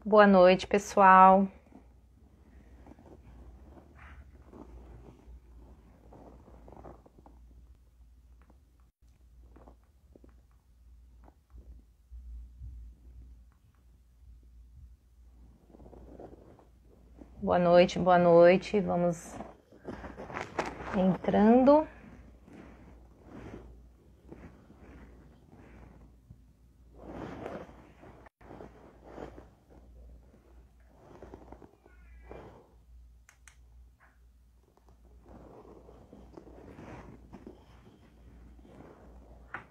Boa noite, pessoal. Boa noite, boa noite. Vamos entrando.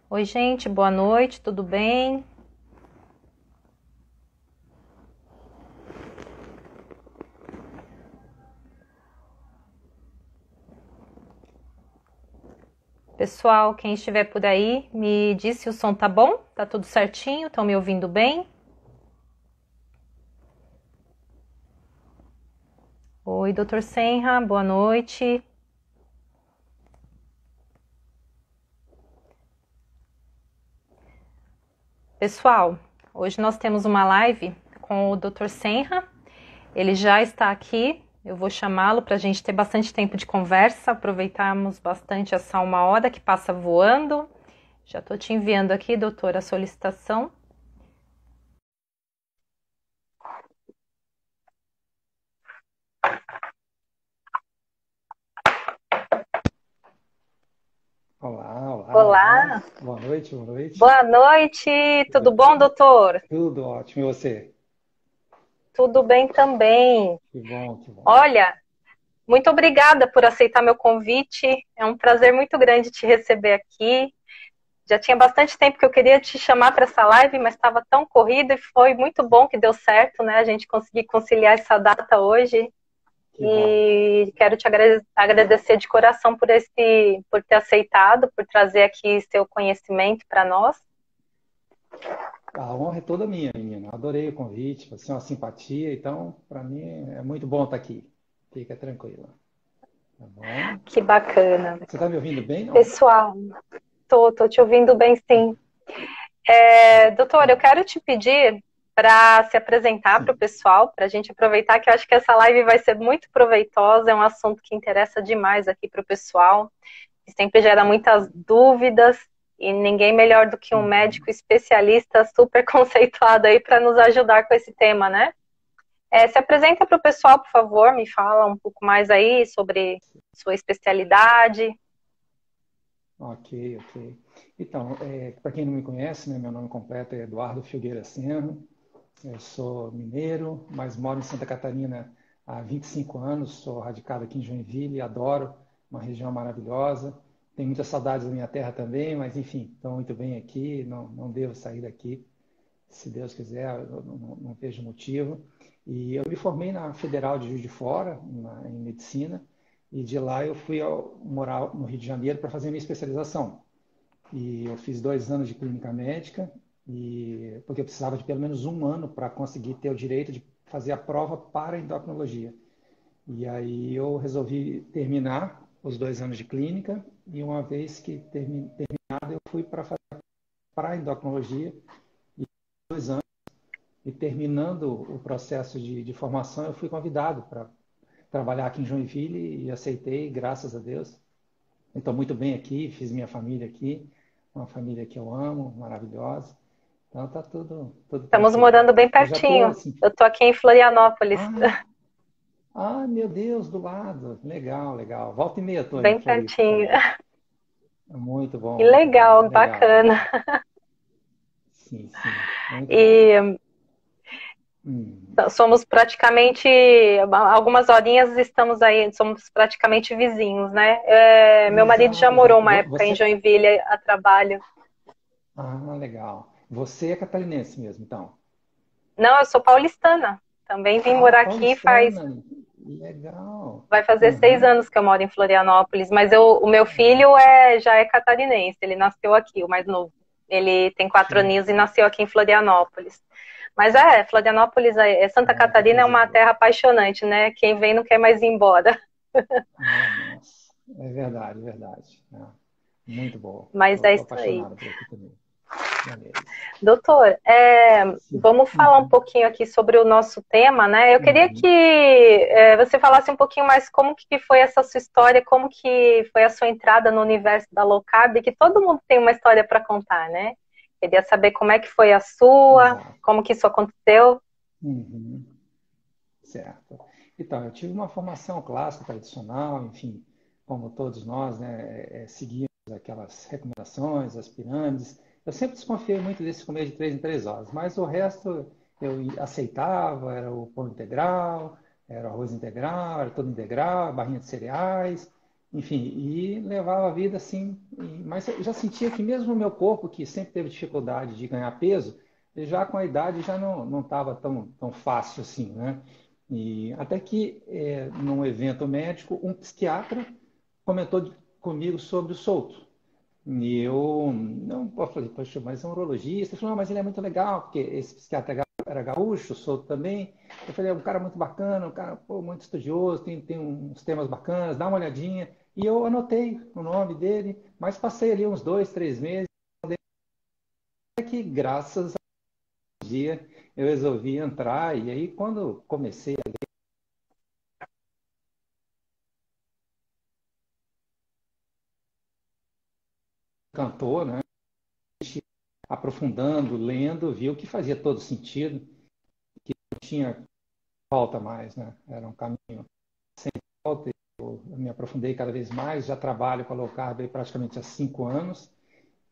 Oi, gente, boa noite, tudo bem? Pessoal, quem estiver por aí, me diz se o som tá bom? Tá tudo certinho? Estão me ouvindo bem? Oi, doutor Senra, boa noite. Pessoal, hoje nós temos uma live com o doutor Senra. Ele já está aqui. Eu vou chamá-lo para a gente ter bastante tempo de conversa, aproveitarmos bastante essa 1 hora que passa voando. Já estou te enviando aqui, doutor, a solicitação. Olá, olá, olá. Olá, Boa noite, boa noite. boa noite, tudo bom, doutor? Tudo ótimo. E você? Tudo bem também. Que bom, que bom. Olha, muito obrigada por aceitar meu convite. É um prazer muito grande te receber aqui. Já tinha bastante tempo que eu queria te chamar para essa live, mas estava tão corrido e foi muito bom que deu certo, né? A gente conseguir conciliar essa data hoje. Que bom. E quero te agradecer de coração por ter aceitado, por trazer aqui seu conhecimento para nós. A honra é toda minha, menina. Adorei o convite, você é uma simpatia, então, para mim é muito bom estar aqui. Fica tranquila, tá bom? Que bacana. Você está me ouvindo bem, não? Pessoal, tô te ouvindo bem, sim. Doutor, eu quero te pedir para se apresentar para o Sim. pessoal, para a gente aproveitar que eu acho que essa live vai ser muito proveitosa, é um assunto que interessa demais aqui para o pessoal, que sempre gera muitas dúvidas, e ninguém melhor do que um Uhum. médico especialista super conceituado aí para nos ajudar com esse tema, né? Se apresenta para o pessoal, por favor, me fala um pouco mais aí sobre sua especialidade. Ok, ok. Então, para quem não me conhece, né, meu nome completo é Eduardo Filgueira Senra. Eu sou mineiro, mas moro em Santa Catarina há 25 anos. Sou radicado aqui em Joinville, adoro, uma região maravilhosa. Tenho muitas saudades da minha terra também, mas enfim, estou muito bem aqui, não devo sair daqui. Se Deus quiser, eu não vejo motivo. E eu me formei na Federal de Juiz de Fora, em medicina, e de lá eu fui morar no Rio de Janeiro para fazer minha especialização. E eu fiz 2 anos de clínica médica, porque eu precisava de pelo menos um ano para conseguir ter o direito de fazer a prova para endocrinologia. E aí eu resolvi terminar os 2 anos de clínica, e uma vez que terminado, eu fui para fazer para endocrinologia, 2 anos, e terminando o processo de formação, eu fui convidado para trabalhar aqui em Joinville e aceitei, graças a Deus. Estou muito bem aqui, fiz minha família aqui, uma família que eu amo, maravilhosa. Então tá tudo Estamos tranquilo. morando bem Eu já estou pertinho. assim. Eu estou aqui em Florianópolis, Ah, meu Deus, do lado. Legal, legal. Volta e meia estou em bem Floripa pertinho. também. É Que muito bom. legal, Legal, bacana. legal. Sim, sim, muito bom. E Hum. somos praticamente, algumas horinhas estamos aí, somos praticamente vizinhos, né? Meu marido já Exato, morou exato. uma época em Joinville a trabalho. Legal. Você é catarinense mesmo, então? Não, eu sou paulistana. Também vim Ah, morar aqui paulistana. Legal. vai fazer seis Aham. anos que eu moro em Florianópolis, mas o meu Ah, filho já é catarinense, ele nasceu aqui, o mais novo. Ele tem quatro que aninhos e nasceu aqui em Florianópolis. Mas Florianópolis, Santa que Catarina é coisa uma boa. terra apaixonante, né? Quem vem não quer mais ir embora. Ah, nossa. É verdade, é verdade. Ah, muito bom. Mas é Estou isso aí. apaixonado por aqui também. beleza. Doutor, Sim. vamos falar um Uhum, pouquinho aqui sobre o nosso tema, né? Eu queria que uhum, você falasse um pouquinho mais como que foi essa sua história, como que foi a sua entrada no universo da low carb, que todo mundo tem uma história para contar, né? Queria saber como é que foi a sua, exato. como que isso aconteceu. Uhum, certo. Então, eu tive uma formação clássica, tradicional, enfim, como todos nós, né, seguimos aquelas recomendações, as pirâmides. Eu sempre desconfiei muito desse comer de 3 em 3 horas, mas o resto eu aceitava, era o pão integral, era o arroz integral, era tudo integral, barrinha de cereais, enfim, e levava a vida assim. Mas eu já sentia que mesmo o meu corpo, que sempre teve dificuldade de ganhar peso, já com a idade já não estava tão fácil assim, né? E até que, num evento médico, um psiquiatra comentou comigo sobre o Souto. E eu não eu falei, poxa, mas é um urologista. Ele falou, não, mas ele é muito legal, porque esse psiquiatra era gaúcho, o Souto também. Eu falei, é um cara muito bacana, um cara pô, muito estudioso, tem uns temas bacanas, dá uma olhadinha. E eu anotei o nome dele, mas passei ali uns 2, 3 meses, até que graças a dia eu resolvi entrar. E aí, quando comecei a cantor, né? Aprofundando, lendo, viu que fazia todo sentido, não tinha volta mais, né? Era um caminho sem volta. Eu me aprofundei cada vez mais, já trabalho com a low carb aí praticamente há 5 anos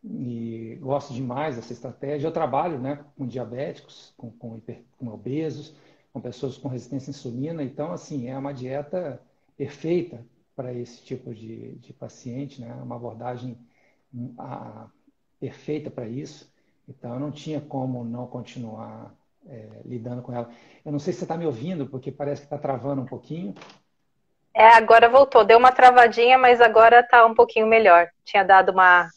e gosto demais dessa estratégia. Eu trabalho, né, com diabéticos, com obesos, com pessoas com resistência à insulina, então, assim, é uma dieta perfeita para esse tipo de paciente, né? Uma abordagem a, perfeita para isso. Então, eu não tinha como não continuar lidando com ela. Eu não sei se você está me ouvindo, porque parece que está travando um pouquinho. Agora voltou, deu uma travadinha, mas agora tá um pouquinho melhor. Tinha dado uma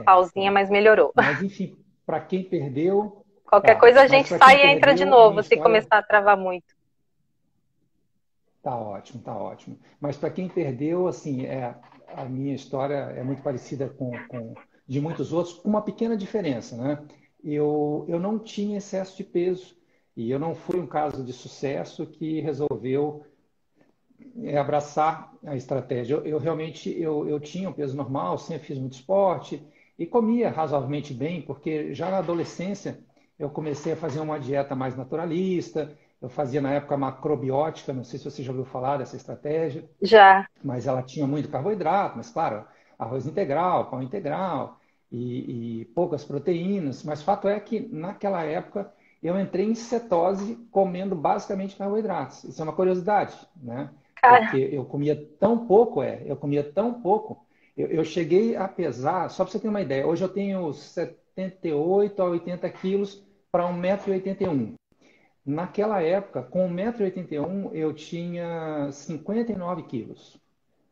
pausinha, Certo. mas melhorou. Mas, enfim, para quem perdeu, Qualquer tá. coisa a Mas gente para quem sai e entra de perdeu, a minha novo, se história começar a travar muito. tá ótimo, tá ótimo. Mas para quem perdeu, assim, a minha história é muito parecida com de muitos outros, com uma pequena diferença, né? Eu não tinha excesso de peso e eu não fui um caso de sucesso que resolveu abraçar a estratégia. Eu realmente eu tinha um peso normal, sempre fiz muito esporte e comia razoavelmente bem, porque já na adolescência eu comecei a fazer uma dieta mais naturalista. Eu fazia na época macrobiótica, não sei se você já ouviu falar dessa estratégia, Já. mas ela tinha muito carboidrato, mas claro, arroz integral, pão integral e poucas proteínas. Mas fato é que naquela época eu entrei em cetose comendo basicamente carboidratos. Isso é uma curiosidade, né? Porque Cara, eu comia tão pouco. Eu cheguei a pesar, só para você ter uma ideia, hoje eu tenho 78 a 80 quilos para 1,81 m. Naquela época, com 1,81 m, eu tinha 59 quilos.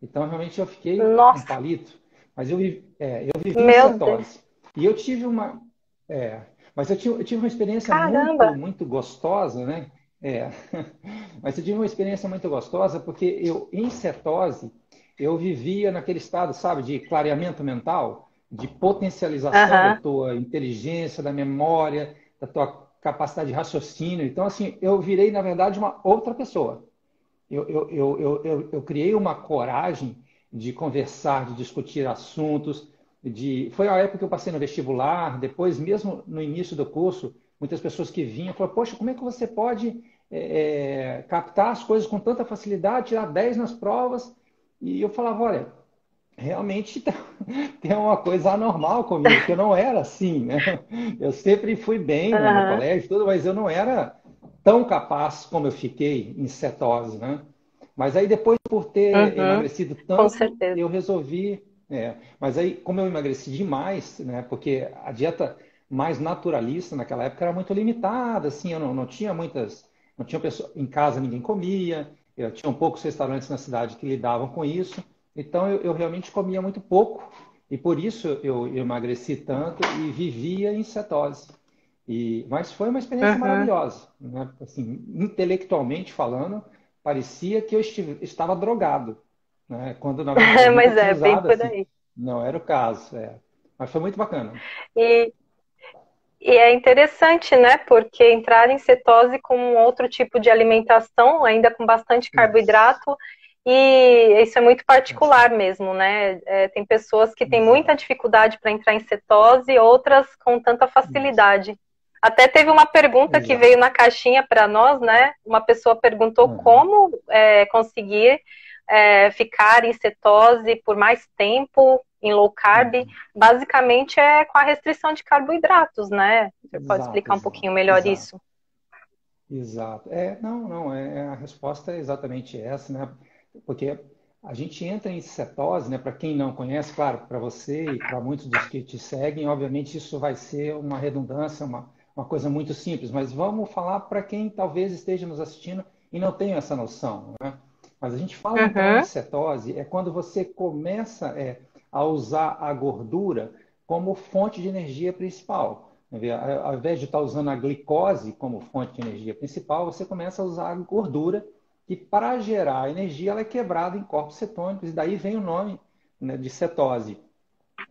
Então, realmente, eu fiquei um nossa, palito. Mas eu vivi em meu Deus. cetose. E eu tive uma. É, mas eu tive uma experiência muito, Caramba. muito gostosa, né? É, mas eu tive uma experiência muito gostosa porque eu, em cetose, eu vivia naquele estado, sabe, de clareamento mental, de potencialização da Aham. tua inteligência, da memória, da tua capacidade de raciocínio. Então, assim, eu virei, na verdade, uma outra pessoa. Eu criei uma coragem de conversar, de discutir assuntos. Foi a época que eu passei no vestibular, depois, mesmo no início do curso, muitas pessoas que vinham falaram, poxa, como é que você pode captar as coisas com tanta facilidade, tirar 10 nas provas? E eu falava, olha, realmente tem uma coisa anormal comigo, porque eu não era assim, né? Eu sempre fui bem no Aham. colégio, tudo, mas eu não era tão capaz como eu fiquei em cetose, né? Mas aí depois, por ter Uhum. emagrecido Com tanto, certeza. eu resolvi. Mas aí, como eu emagreci demais, né? Porque a dieta mais naturalista naquela época era muito limitada, assim, eu não tinha muitas, não tinha pessoa em casa, ninguém comia, eu tinha poucos restaurantes na cidade que lidavam com isso. Então eu realmente comia muito pouco e por isso eu emagreci tanto e vivia em cetose. Mas foi uma experiência Uhum. maravilhosa, né? Assim, intelectualmente falando, parecia que eu estava drogado, né? Quando na verdade eu nunca Mas tinha é, bem usado por assim. aí. Não era o caso, Mas foi muito bacana. E E é interessante, né? Porque entrar em cetose com um outro tipo de alimentação, ainda com bastante Isso. carboidrato, e isso é muito particular Bastante. mesmo, né? Tem pessoas que têm muita Exato. dificuldade para entrar em cetose, outras com tanta Isso. facilidade. Até teve uma pergunta que Exato. veio na caixinha para nós, né? Uma pessoa perguntou Aham. como conseguir ficar em cetose por mais tempo, em low carb. Uhum. Basicamente é com a restrição de carboidratos, né? Você pode Exato, explicar um exato, pouquinho melhor exato, isso? exato. Não, não, a resposta é exatamente essa, né? Porque a gente entra em cetose, né? Para quem não conhece, claro, para você e para muitos dos que te seguem, obviamente isso vai ser uma redundância, uma coisa muito simples, mas vamos falar para quem talvez esteja nos assistindo e não tenha essa noção, né? Mas a gente fala entrar em Uhum, cetose é quando você começa a usar a gordura como fonte de energia principal. Ao invés de estar usando a glicose como fonte de energia principal, você começa a usar a gordura, que para gerar energia ela é quebrada em corpos cetônicos, e daí vem o nome, né, de cetose.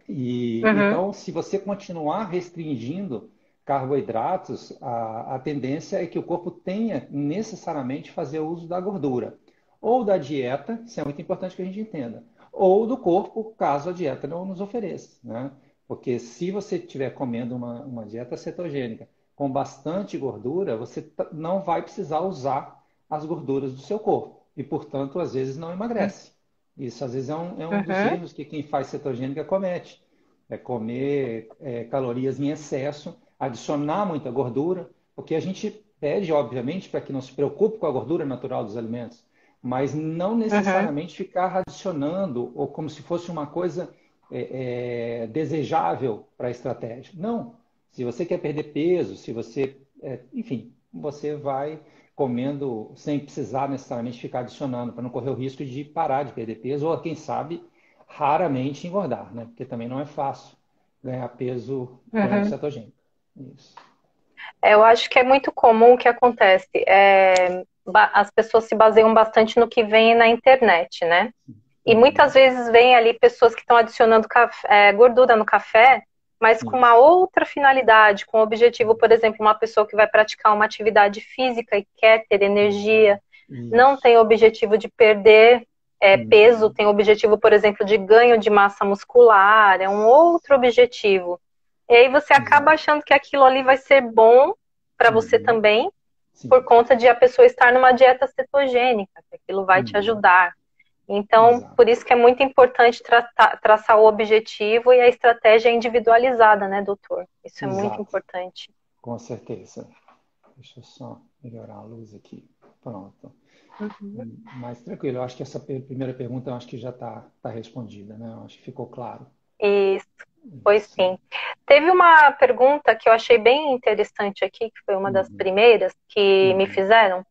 E uhum, então, se você continuar restringindo carboidratos, a tendência é que o corpo tenha necessariamente fazer uso da gordura. Ou da dieta, isso é muito importante que a gente entenda, ou do corpo, caso a dieta não nos ofereça, né? Porque se você estiver comendo uma dieta cetogênica com bastante gordura, você não vai precisar usar as gorduras do seu corpo. E, portanto, às vezes não emagrece. Isso às vezes é um dos uhum, erros que quem faz cetogênica comete. É comer calorias em excesso, adicionar muita gordura, porque a gente pede, obviamente, para que não se preocupe com a gordura natural dos alimentos, mas não uhum, necessariamente ficar adicionando ou como se fosse uma coisa desejável para a estratégia. Não. Se você quer perder peso, se você, enfim, você vai comendo sem precisar necessariamente ficar adicionando, para não correr o risco de parar de perder peso, ou quem sabe, raramente engordar, né? Porque também não é fácil ganhar peso comendo uhum. cetogênico. Isso. Eu acho que é muito comum o que acontece. As pessoas se baseiam bastante no que vem na internet, né? E muitas Uhum. vezes vem ali pessoas que estão adicionando gordura no café, mas com uma Isso. outra finalidade, com o objetivo, por exemplo, uma pessoa que vai praticar uma atividade física e quer ter energia, Exato. não Isso. tem o objetivo de perder peso, Uhum. tem o objetivo, por exemplo, de ganho de massa muscular, é um outro objetivo. E aí você acaba Exato. achando que aquilo ali vai ser bom para você Uhum. também, por Sim. conta de a pessoa estar numa dieta cetogênica, que aquilo vai te Uhum. ajudar. Então, Exato. por isso que é muito importante traçar o objetivo e a estratégia individualizada, né, doutor? Isso é muito Exato. importante. Com certeza. Deixa eu só melhorar a luz aqui. Pronto. Uhum. Mais tranquilo. Eu acho que essa primeira pergunta eu acho que já está respondida, né? Eu acho que ficou claro. Isso, pois Isso. sim. Teve uma pergunta que eu achei bem interessante aqui, que foi uma das Uhum. primeiras que me Uhum. fizeram.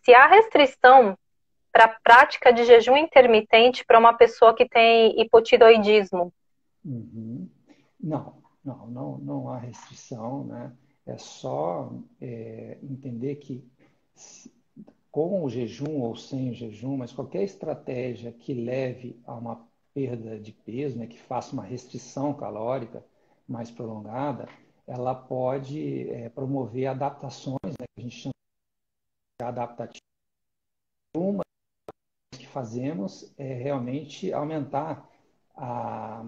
Se há restrição para a prática de jejum intermitente para uma pessoa que tem hipotiroidismo? Uhum. Não, não, não, não há restrição, né? É só entender que com o jejum ou sem o jejum, mas qualquer estratégia que leve a uma perda de peso, né, que faça uma restrição calórica mais prolongada, ela pode promover adaptações, né, que a gente chama de adaptativas. Uma que fazemos é realmente aumentar a,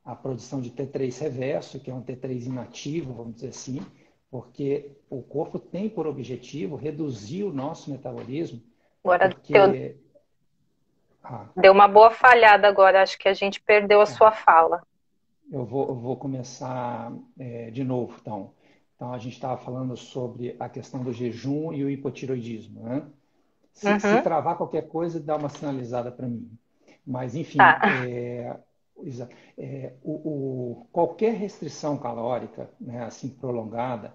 a produção de T3 reverso, que é um T3 inativo, vamos dizer assim, porque o corpo tem por objetivo reduzir o nosso metabolismo, Agora porque ah, deu uma boa falhada agora, acho que a gente perdeu a sua ah, fala. eu vou começar de novo, então. Então, a gente estava falando sobre a questão do jejum e o hipotiroidismo, né? Se Uhum, travar qualquer coisa, dá uma sinalizada para mim. Mas, enfim, tá. qualquer restrição calórica, né, assim prolongada,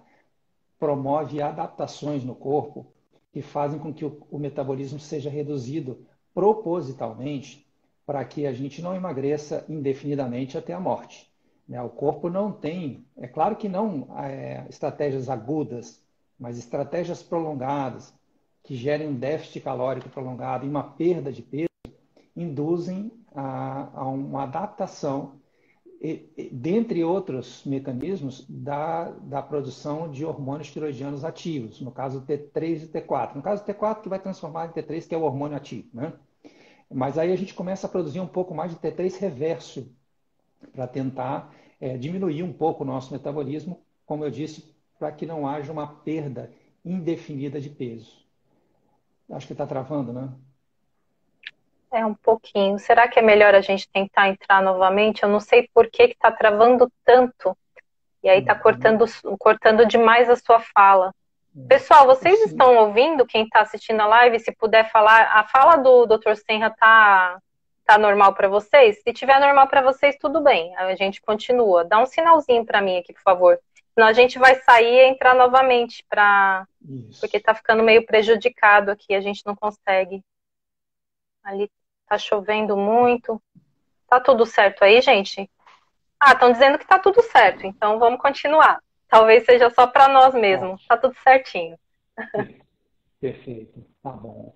promove adaptações no corpo que fazem com que o metabolismo seja reduzido propositalmente para que a gente não emagreça indefinidamente até a morte. Né? O corpo não tem, é claro que não estratégias agudas, mas estratégias prolongadas que gerem um déficit calórico prolongado e uma perda de peso induzem a uma adaptação dentre outros mecanismos da produção de hormônios tiroidianos ativos, no caso T3 e T4. No caso T4 que vai transformar em T3, que é o hormônio ativo, né? Mas aí a gente começa a produzir um pouco mais de T3 reverso para tentar diminuir um pouco o nosso metabolismo, como eu disse, para que não haja uma perda indefinida de peso. Acho que está travando, né? É um pouquinho. Será que é melhor a gente tentar entrar novamente? Eu não sei por que está travando tanto. E aí está cortando demais a sua fala. Pessoal, vocês Sim. estão ouvindo? Quem está assistindo a live, se puder falar, a fala do Dr. Senra tá normal para vocês? Se tiver normal para vocês, tudo bem. A gente continua. Dá um sinalzinho para mim aqui, por favor. Senão a gente vai sair e entrar novamente porque está ficando meio prejudicado aqui. A gente não consegue. Ali tá chovendo muito. Tá tudo certo aí, gente? Ah, estão dizendo que tá tudo certo. Então vamos continuar. Talvez seja só para nós mesmo. Tá tudo certinho. Perfeito, tá bom.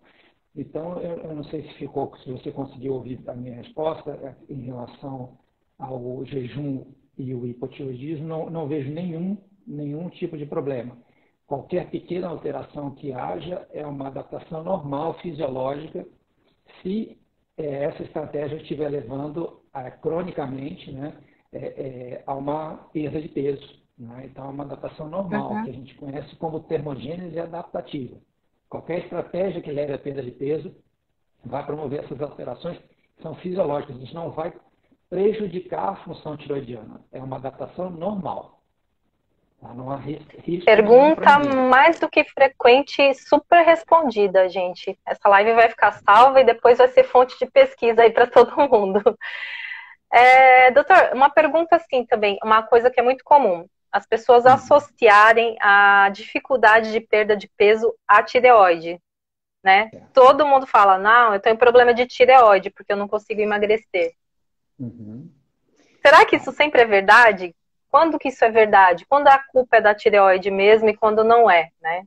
Então, eu não sei se você conseguiu ouvir a minha resposta em relação ao jejum e o hipotireoidismo. Não vejo nenhum tipo de problema. Qualquer pequena alteração que haja é uma adaptação normal, fisiológica, se essa estratégia estiver levando cronicamente, né, a uma perda de peso. Né? Então, é uma adaptação normal, que a gente conhece como termogênese adaptativa. Qualquer estratégia que leve à perda de peso vai promover essas alterações que são fisiológicas. A gente não vai prejudicar a função tiroidiana. É uma adaptação normal. Tá? Não há risco. Pergunta mais do que frequente e super respondida, gente. Essa live vai ficar salva e depois vai ser fonte de pesquisa aí para todo mundo. Doutor, uma pergunta assim também, uma coisa que é muito comum. As pessoas associarem a dificuldade de perda de peso à tireoide, né? Todo mundo fala, não, eu tenho problema de tireoide porque eu não consigo emagrecer. Será que isso sempre é verdade? Quando que isso é verdade? Quando a culpa é da tireoide mesmo e quando não é, né?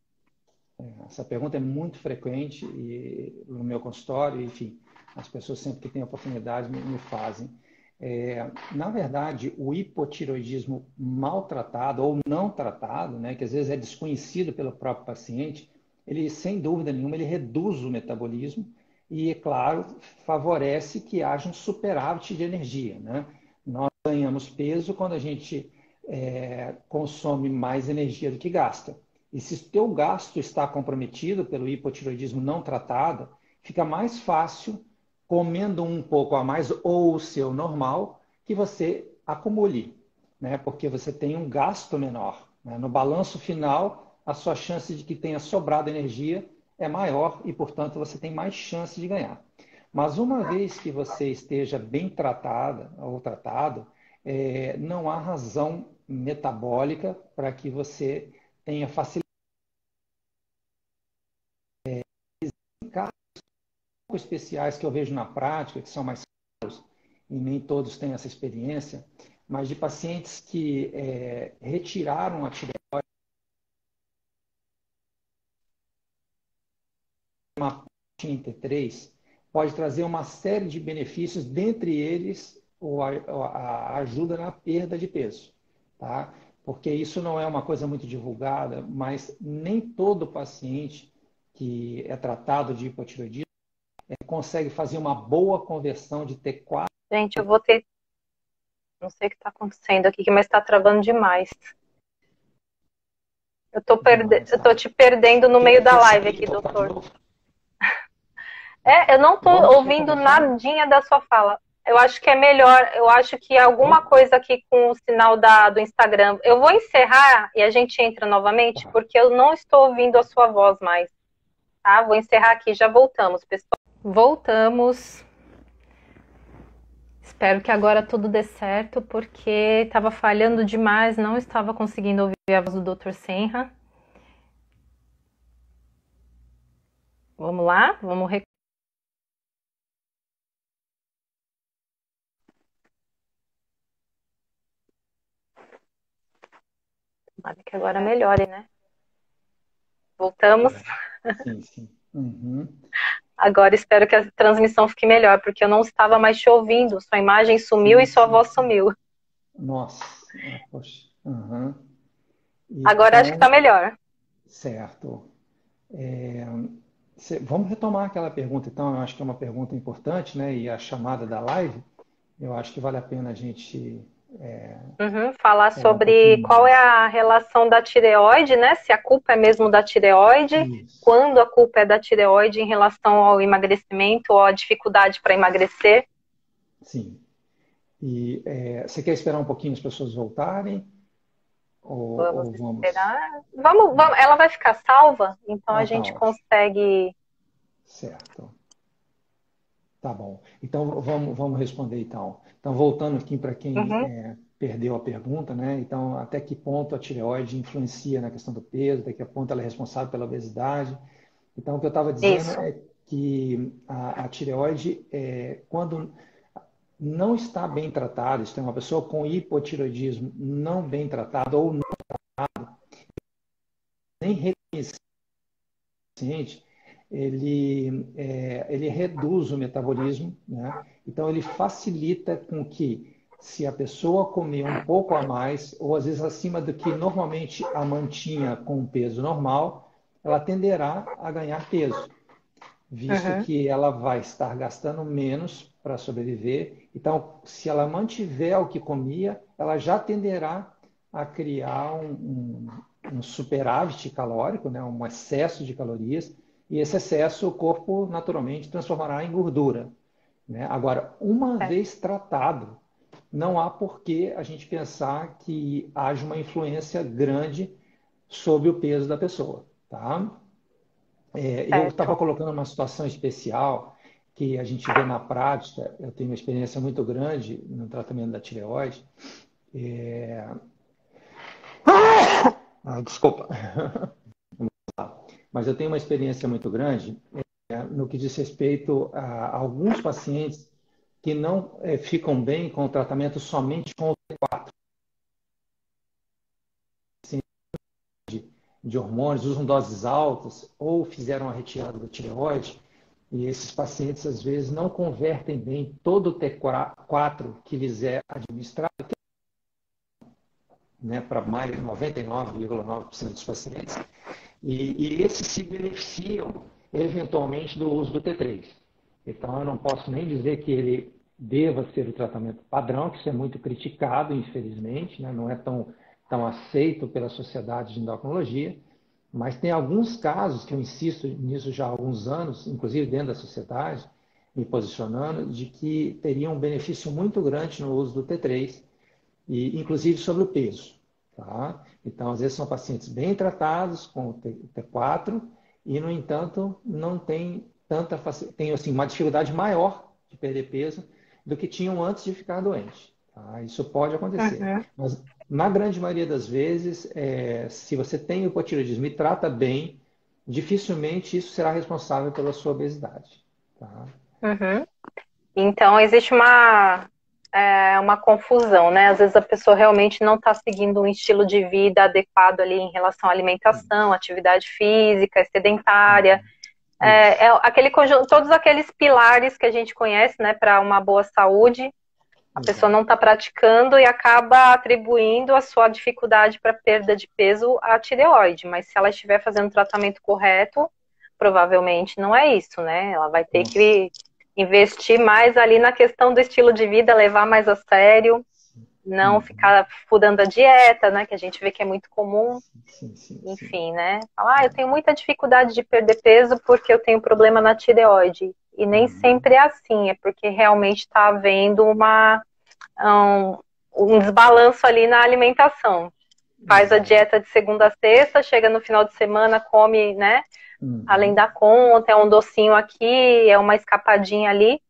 Essa pergunta é muito frequente no meu consultório, enfim, as pessoas sempre que têm oportunidade me fazem. Na verdade, o hipotireoidismo maltratado ou não tratado, né, que às vezes é desconhecido pelo próprio paciente, ele, sem dúvida nenhuma, ele reduz o metabolismo e, é claro, favorece que haja um superávit de energia. Né? Nós ganhamos peso quando a gente consome mais energia do que gasta. E se o teu gasto está comprometido pelo hipotireoidismo não tratado, fica mais fácil, comendo um pouco a mais ou o seu normal, que você acumule, né? Porque você tem um gasto menor. Né? No balanço final, a sua chance de que tenha sobrado energia é maior e, portanto, você tem mais chance de ganhar. Mas uma vez que você esteja bem tratada ou tratado, não há razão metabólica para que você tenha facilidade. Casos especiais que eu vejo na prática, que são mais raros, e nem todos têm essa experiência, mas de pacientes que retiraram a tireoide, uma em T3, pode trazer uma série de benefícios, dentre eles a ajuda na perda de peso. Tá? Porque isso não é uma coisa muito divulgada, mas nem todo paciente que é tratado de hipotireoidismo consegue fazer uma boa conversão de T4. Gente, eu vou ter... Não sei o que está acontecendo aqui, mas está travando demais. Eu tô te perdendo no meio da live aqui, doutor. Eu não tô ouvindo nadinha da sua fala. Eu acho que é melhor, eu acho que alguma coisa aqui com o sinal do Instagram. Eu vou encerrar e a gente entra novamente, porque eu não estou ouvindo a sua voz mais. Tá? Vou encerrar aqui, já voltamos, pessoal. Voltamos. Espero que agora tudo dê certo, porque estava falhando demais, não estava conseguindo ouvir a voz do Dr. Senra. Vamos lá? Vamos Tomara que agora melhore, né? Voltamos. Sim. Uhum. Agora espero que a transmissão fique melhor, porque eu não estava mais te ouvindo. Sua imagem sumiu e sua voz sumiu. Nossa, poxa. Aham. Agora acho que tá Então, melhor. certo. É, vamos retomar aquela pergunta, então, eu acho que é uma pergunta importante, né? E a chamada da live, eu acho que vale a pena a gente Uhum, falar falar um sobre pouquinho qual é mais. a relação da tireoide, né? Se a culpa é mesmo da tireoide, Isso, quando a culpa é da tireoide em relação ao emagrecimento ou à dificuldade para emagrecer. sim. E você quer esperar um pouquinho as pessoas voltarem? Vamos Ou vamos? esperar. Vamos, ela vai ficar salva, então a Ah, tá gente ótimo. consegue. Certo. Tá bom. Então vamos responder então. Então, voltando aqui para quem Uhum, perdeu a pergunta, né? Então, até que ponto a tireoide influencia na questão do peso, até que ponto ela é responsável pela obesidade. Então, o que eu estava dizendo isso. é que a tireoide, quando não está bem tratada, isto é, uma pessoa com hipotireoidismo não bem tratada ou nem reconhecente, ele reduz o metabolismo, né? Então ele facilita com que, se a pessoa comer um pouco a mais, ou às vezes acima do que normalmente a mantinha com um peso normal, ela tenderá a ganhar peso, visto Uhum, que ela vai estar gastando menos para sobreviver. Então, se ela mantiver o que comia, ela já tenderá a criar um superávit calórico, né? Um excesso de calorias, e esse excesso o corpo naturalmente transformará em gordura, né? Agora, uma é, vez tratado, não há por que a gente pensar que haja uma influência grande sobre o peso da pessoa, tá? Eu estava certo. colocando uma situação especial que a gente vê na prática. Eu tenho uma experiência muito grande no tratamento da tireoide. Desculpa, mas eu tenho uma experiência muito grande no que diz respeito a alguns pacientes que não ficam bem com o tratamento somente com de hormônios, usam doses altas ou fizeram a retirada da tireoide. E esses pacientes, às vezes, não convertem bem todo o T4 que lhes é administrado, né, para mais de 99,9% dos pacientes, e esses se beneficiam eventualmente do uso do T3. Então, eu não posso nem dizer que ele deva ser o tratamento padrão, que isso é muito criticado, infelizmente, né, não é tão aceito pela sociedade de endocrinologia, mas tem alguns casos que eu insisto nisso já há alguns anos, inclusive dentro da sociedade, me posicionando, de que teria um benefício muito grande no uso do T3, e inclusive sobre o peso. Tá? Então, às vezes são pacientes bem tratados com o T4 e, no entanto, não tem tem assim, uma dificuldade maior de perder peso do que tinham antes de ficar doente. Tá? Isso pode acontecer. Uhum, Mas, na grande maioria das vezes, se você tem hipotireoidismo e trata bem, dificilmente isso será responsável pela sua obesidade. Tá? uhum. Então, existe uma confusão, né? Às vezes a pessoa realmente não está seguindo um estilo de vida adequado ali em relação à alimentação, Isso. atividade física, é sedentária. Uhum. É Isso. aquele conjunto, todos aqueles pilares que a gente conhece, né, para uma boa saúde, a pessoa não Exato. está praticando e acaba atribuindo a sua dificuldade para perda de peso à tireoide. Mas se ela estiver fazendo o tratamento correto, provavelmente não é isso, né? Ela vai ter Nossa. que investir mais ali na questão do estilo de vida, levar mais a sério, não Uhum. ficar furando a dieta, né? Que a gente vê que é muito comum. Sim, sim, sim. Enfim, né? Falar, eu tenho muita dificuldade de perder peso porque eu tenho problema na tireoide. E nem Uhum. sempre é assim, é porque realmente está havendo um, um desbalanço ali na alimentação. Faz a Exato. dieta de segunda a sexta, chega no final de semana, come, né? Além Uhum. da conta, é um docinho aqui, é uma escapadinha ali.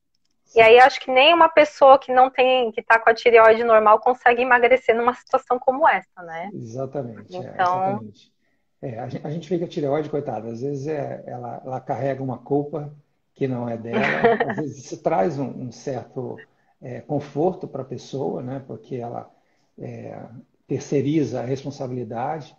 E aí Sim, acho que nem uma pessoa que não tem, que está com a tireoide normal consegue emagrecer numa situação como essa, né? exatamente, Então, exatamente. A gente vê que a tireoide, coitada, às vezes ela carrega uma culpa que não é dela, às vezes isso traz um certo conforto para a pessoa, né? Porque ela é, terceiriza a responsabilidade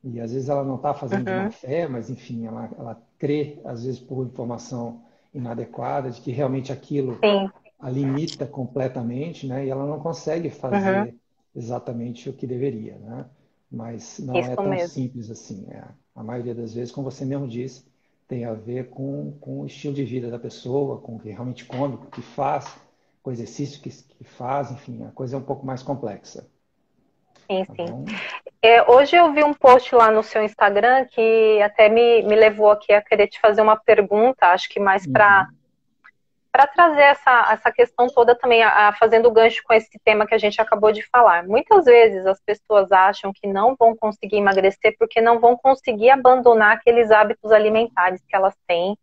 e às vezes ela não está fazendo de má uhum, fé, mas enfim, ela crê, às vezes por informação inadequada, de que realmente aquilo sim, a limita completamente, né? E ela não consegue uhum, fazer. exatamente o que deveria, né? Mas não é Isso tão mesmo. simples assim. A maioria das vezes, como você mesmo disse, tem a ver com o estilo de vida da pessoa, com o que realmente come, com o que faz, com o exercício que faz, enfim, a coisa é um pouco mais complexa, Sim, tá sim. bom? Hoje eu vi um post lá no seu Instagram que até me levou aqui a querer te fazer uma pergunta, acho que mais Uhum. para trazer essa questão toda também, fazendo gancho com esse tema que a gente acabou de falar. Muitas vezes as pessoas acham que não vão conseguir emagrecer porque não vão conseguir abandonar aqueles hábitos alimentares que elas têm,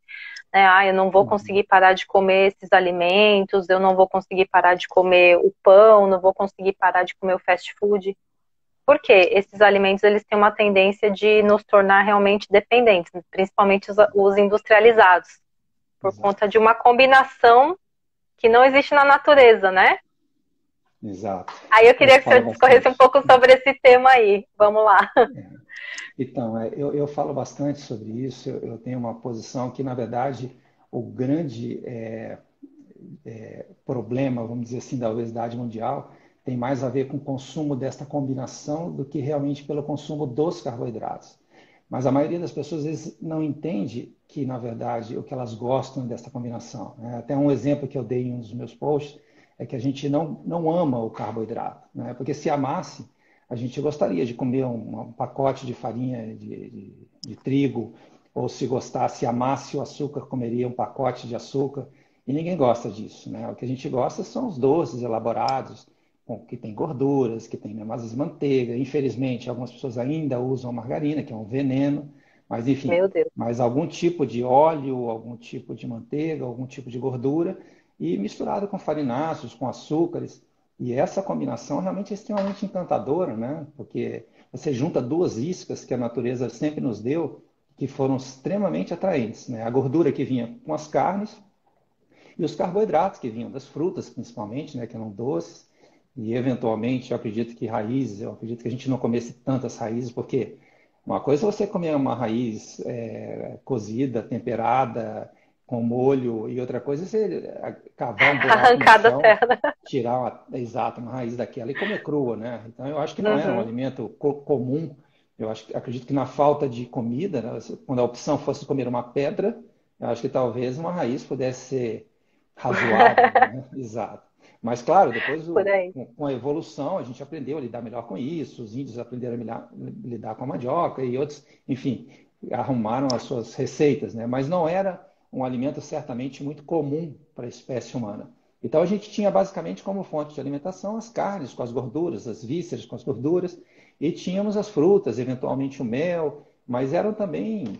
né? Ah, eu não vou Uhum. conseguir parar de comer esses alimentos, eu não vou conseguir parar de comer o pão, não vou conseguir parar de comer o fast food. Porque esses alimentos eles têm uma tendência de nos tornar realmente dependentes, principalmente os industrializados, por conta Exato, de uma combinação que não existe na natureza, né? exato. Aí eu Você queria que fala você discorresse um bastante. pouco sobre esse tema aí. Vamos lá. Então, eu falo bastante sobre isso. Eu tenho uma posição que, na verdade, o grande problema, vamos dizer assim, da obesidade mundial tem mais a ver com o consumo desta combinação do que realmente pelo consumo dos carboidratos. Mas a maioria das pessoas às vezes não entende que, na verdade, o que elas gostam dessa combinação, né? Até um exemplo que eu dei em um dos meus posts é que a gente não ama o carboidrato, né? Porque se amasse, a gente gostaria de comer um pacote de farinha de trigo, ou se gostasse, amasse o açúcar, comeria um pacote de açúcar. E ninguém gosta disso, né? O que a gente gosta são os doces elaborados, que tem gorduras, que tem mais manteiga. Infelizmente, algumas pessoas ainda usam margarina, que é um veneno, mas enfim, Meu Deus. mas algum tipo de óleo, algum tipo de manteiga, algum tipo de gordura, e misturado com farináceos, com açúcares. E essa combinação realmente é extremamente encantadora, né? Porque você junta duas iscas que a natureza sempre nos deu, que foram extremamente atraentes, né? A gordura que vinha com as carnes e os carboidratos que vinham das frutas, principalmente, né, que eram doces, e eventualmente eu acredito que raízes, eu acredito que a gente não comesse tantas raízes, porque uma coisa é você comer uma raiz cozida, temperada, com molho, e outra coisa é você cavar um buraco no Arrancada a chão, terra. tirar exato, uma raiz daquela e comer crua, né? Então eu acho que não era um Uhum. alimento comum. Eu acredito que na falta de comida, né, quando a opção fosse comer uma pedra, eu acho que talvez uma raiz pudesse ser razoável, né? Exato. Mas, claro, depois, Por aí. com a evolução, a gente aprendeu a lidar melhor com isso, os índios aprenderam a lidar com a mandioca e outros, enfim, arrumaram as suas receitas, né? Mas não era um alimento certamente muito comum para a espécie humana. Então, a gente tinha basicamente como fonte de alimentação as carnes com as gorduras, as vísceras com as gorduras, e tínhamos as frutas, eventualmente o mel, mas eram também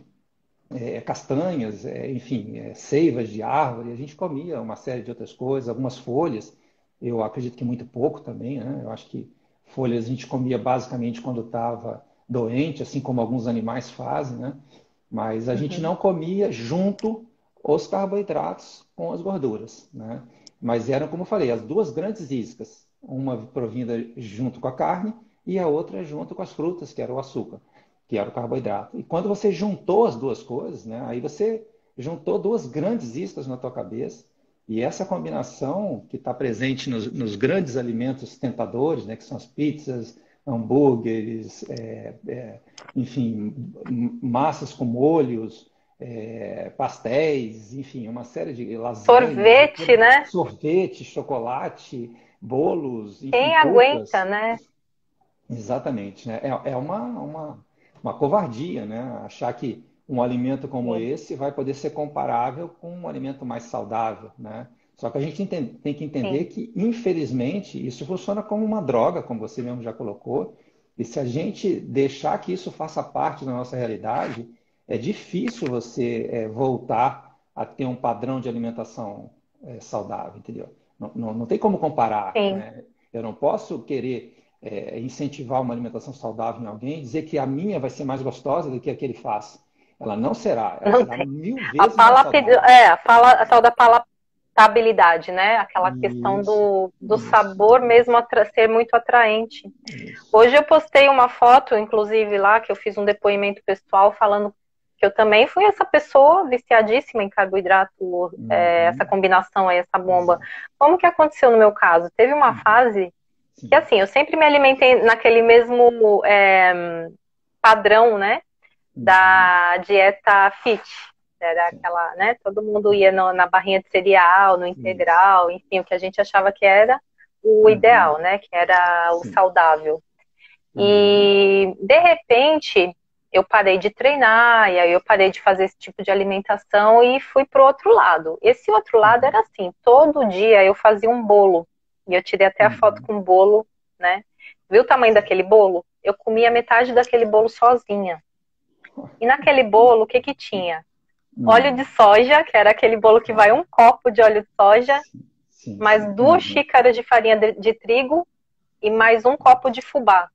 castanhas, enfim, seivas de árvore. A gente comia uma série de outras coisas, algumas folhas. Eu acredito que muito pouco também, né? Eu acho que folhas a gente comia basicamente quando estava doente, assim como alguns animais fazem, né? Mas a gente Uhum. não comia junto os carboidratos com as gorduras, né? Mas eram, como eu falei, as duas grandes iscas, uma provinda junto com a carne e a outra junto com as frutas, que era o açúcar, que era o carboidrato. E quando você juntou as duas coisas, né, aí você juntou duas grandes iscas na tua cabeça, e essa combinação que está presente nos grandes alimentos tentadores, né, que são as pizzas, hambúrgueres, enfim, massas com molhos, pastéis, enfim, uma série de lasanhas, Sorvete, né? sorvete, chocolate, bolos, enfim, Quem aguenta, polpas. né? Exatamente, né? É uma covardia, né? Achar que um alimento como Sim, esse vai poder ser comparável com um alimento mais saudável, né? Só que a gente tem que entender sim. que, infelizmente, isso funciona como uma droga, como você mesmo já colocou, e se a gente deixar que isso faça parte da nossa realidade, é difícil você voltar a ter um padrão de alimentação saudável, entendeu? Não tem como comparar, Sim. né? Eu não posso querer incentivar uma alimentação saudável em alguém, dizer que a minha vai ser mais gostosa do que a que ele faz. Ela não será, ela Não será tem. 1000 vezes mais saudável. A tal da palatabilidade, né? Aquela questão Isso, do isso, sabor mesmo ser muito atraente. isso. Hoje eu postei uma foto, inclusive lá, que eu fiz um depoimento pessoal falando que eu também fui essa pessoa viciadíssima em carboidrato, essa Uhum, combinação aí, essa bomba. exato. Como que aconteceu no meu caso? Teve uma Uhum, fase Que sim. assim, eu sempre me alimentei naquele mesmo padrão, né? Uhum, Da dieta fit. Era sim. aquela, né? Todo mundo ia na barrinha de cereal, no Isso. integral, enfim, o que a gente achava que era o Uhum, ideal, né? Que era o sim. saudável. Uhum, E de repente eu parei de treinar, e aí eu parei de fazer esse tipo de alimentação e fui pro outro lado. Esse outro lado era uhum, assim, todo dia eu fazia um bolo. E eu tirei até a foto uhum, com o bolo, né? Viu o tamanho sim. daquele bolo? Eu comia metade daquele bolo sozinha. E naquele bolo, o que que tinha? Óleo de Hum, soja, que era aquele bolo que vai um copo de óleo de soja, sim, sim, mais sim. 2 xícaras de farinha de trigo e mais um copo de fubá.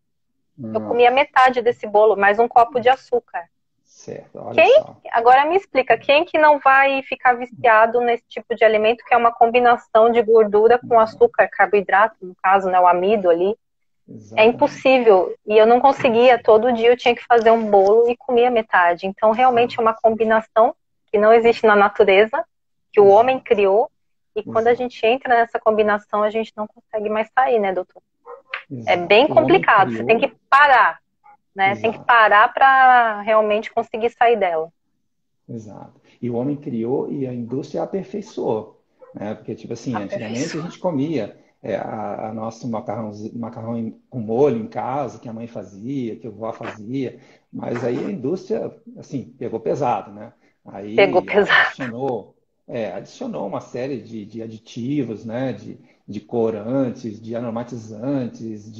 Eu comia Nossa, metade desse bolo, mais um copo de açúcar. certo, olha Quem, só. agora me explica, quem que não vai ficar viciado nesse tipo de alimento que é uma combinação de gordura com Exato, açúcar, carboidrato, no caso, né, o amido ali? É exatamente. impossível. E eu não conseguia, Impossível. todo dia eu tinha que fazer um bolo e comia metade. Então, realmente é Sim, uma combinação que não existe na natureza, que o homem exato, criou, e quando a exato, gente entra nessa combinação, a gente não consegue mais sair, né, doutor? É bem exato. O homem complicado, você tem criou, que parar, né? Tem que exato, parar para realmente conseguir sair dela. exato. E o homem criou e a indústria aperfeiçoou, né? Porque, tipo assim, antigamente a Aperfeiçoa. gente comia a nosso macarrão com molho em casa, que a mãe fazia, que a vovó fazia, mas aí a indústria, assim, pegou pesado, né? Pegou Aí pesado. adicionou uma série de aditivos, né? De corantes, de aromatizantes,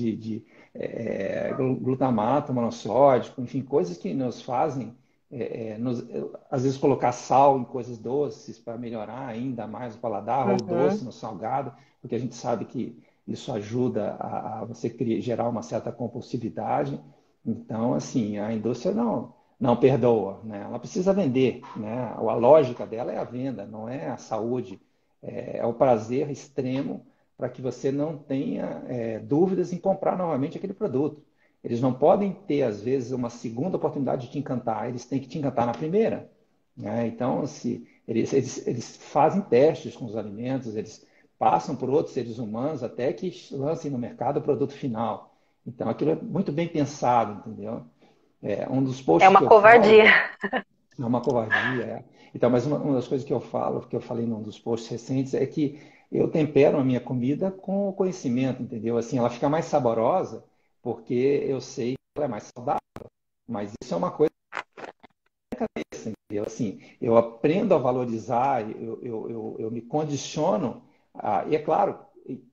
glutamato monossódico, enfim, coisas que nos fazem às vezes colocar sal em coisas doces para melhorar ainda mais o paladar, ou Uhum. doce no salgado, porque a gente sabe que isso ajuda a você gerar uma certa compulsividade. Então, assim, a indústria não perdoa, né? Ela precisa vender, né? A lógica dela é a venda, não é a saúde. É o prazer extremo para que você não tenha dúvidas em comprar novamente aquele produto. Eles não podem ter, às vezes, uma segunda oportunidade de te encantar, eles têm que te encantar na primeira, né? Então, se eles fazem testes com os alimentos, eles passam por outros seres humanos até que lancem no mercado o produto final. Então, aquilo é muito bem pensado, entendeu? Um dos É posts uma que eu falo covardia. é uma covardia. Então, mas uma das coisas que eu falo, que eu falei num dos posts recentes, é que eu tempero a minha comida com o conhecimento, entendeu? Assim, ela fica mais saborosa porque eu sei que ela é mais saudável. Mas isso é uma coisa, entendeu? Assim, eu aprendo a valorizar, eu me condiciono, e é claro,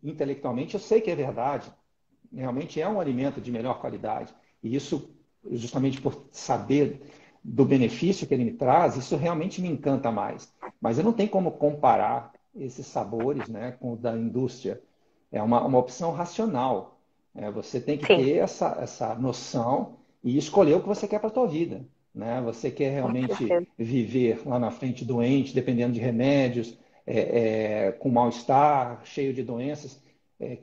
intelectualmente eu sei que é verdade, realmente é um alimento de melhor qualidade. E isso, justamente por saber do benefício que ele me traz, isso realmente me encanta mais. Mas eu não tenho como comparar esses sabores, né, com o da indústria. É uma opção racional. Você tem que Sim, ter essa noção e escolher o que você quer para a tua vida. Né? Você quer com realmente certeza. viver lá na frente doente, dependendo de remédios, com mal-estar, cheio de doenças,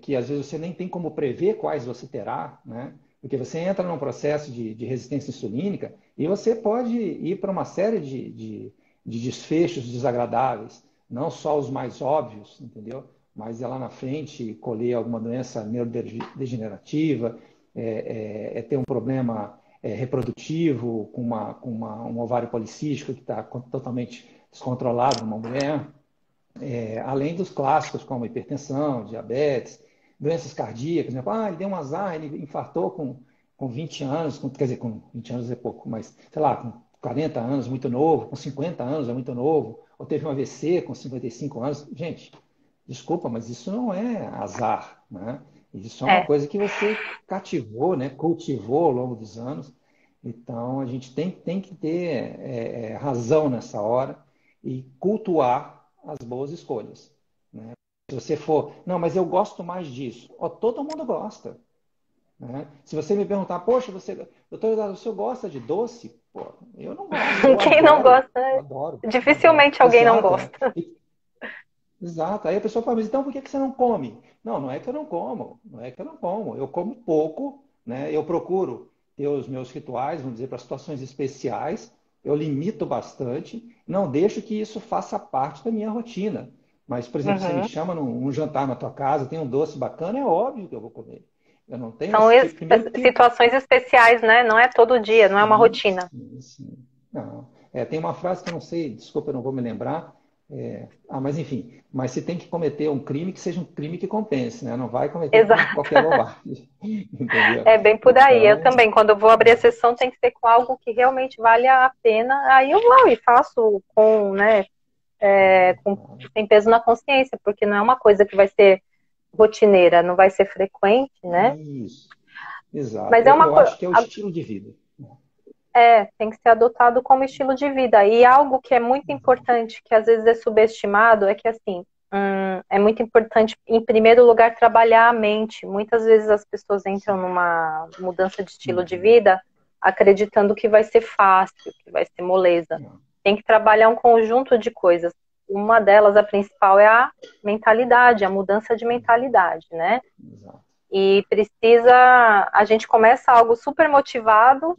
que às vezes você nem tem como prever quais você terá, né? Porque você entra num processo de resistência insulínica e você pode ir para uma série de desfechos desagradáveis, não só os mais óbvios, entendeu? Mas é lá na frente colher alguma doença neurodegenerativa, ter um problema reprodutivo um ovário policístico que está totalmente descontrolado numa mulher, além dos clássicos como hipertensão, diabetes, doenças cardíacas, né? Ele deu um azar, ele infartou com 20 anos, quer dizer, com 20 anos é pouco, mas sei lá, com 40 anos, muito novo, com 50 anos é muito novo, ou teve um AVC com 55 anos. Gente, desculpa, mas isso não é azar, né? Isso é uma É, coisa que você cativou, né? Cultivou ao longo dos anos. Então, a gente tem que ter razão nessa hora e cultuar as boas escolhas. Né? Se você for, não, mas eu gosto mais disso. Ó, todo mundo gosta. Né? Se você me perguntar, poxa, doutor Eduardo, você gosta de doce? Pô, eu não gosto, eu quem não adoro, gosta, né? adoro, adoro. Dificilmente alguém não Exato, gosta. exato. Aí a pessoa fala, mas então por que você não come? Não, não é que eu não como, não é que eu não como. Eu como pouco, né? Eu procuro ter os meus rituais, vamos dizer, para situações especiais. Eu limito bastante, não deixo que isso faça parte da minha rotina. Mas, por exemplo, você me Uhum. chama num jantar na tua casa, tem um doce bacana, é óbvio que eu vou comer. Eu não tenho São esse tipo. Primeiro porque. situações especiais, né? Não é todo dia, não é uma Sim, rotina. sim, sim. Não. Tem uma frase que eu não sei, desculpa, eu não vou me lembrar. Mas enfim, mas se tem que cometer um crime, que seja um crime que compense, né? Não vai cometer Exato. qualquer bobagem, entendeu? É bem por aí. Eu Então, também, quando eu vou abrir a sessão, tem que ser com algo que realmente vale a pena. Aí eu vou e faço com, né, sem peso na consciência, porque não é uma coisa que vai ser rotineira, não vai ser frequente, né? isso, exato. Mas é uma Eu coisa. acho que é o estilo de vida. Tem que ser adotado como estilo de vida. E algo que é muito importante, que às vezes é subestimado, é que assim, é muito importante, em primeiro lugar, trabalhar a mente. Muitas vezes as pessoas entram Sim. numa mudança de estilo de Uhum. vida acreditando que vai ser fácil, que vai ser moleza. Não, Tem que trabalhar um conjunto de coisas. Uma delas, a principal, é a mentalidade, a mudança de mentalidade, né? exato. E a gente começa algo super motivado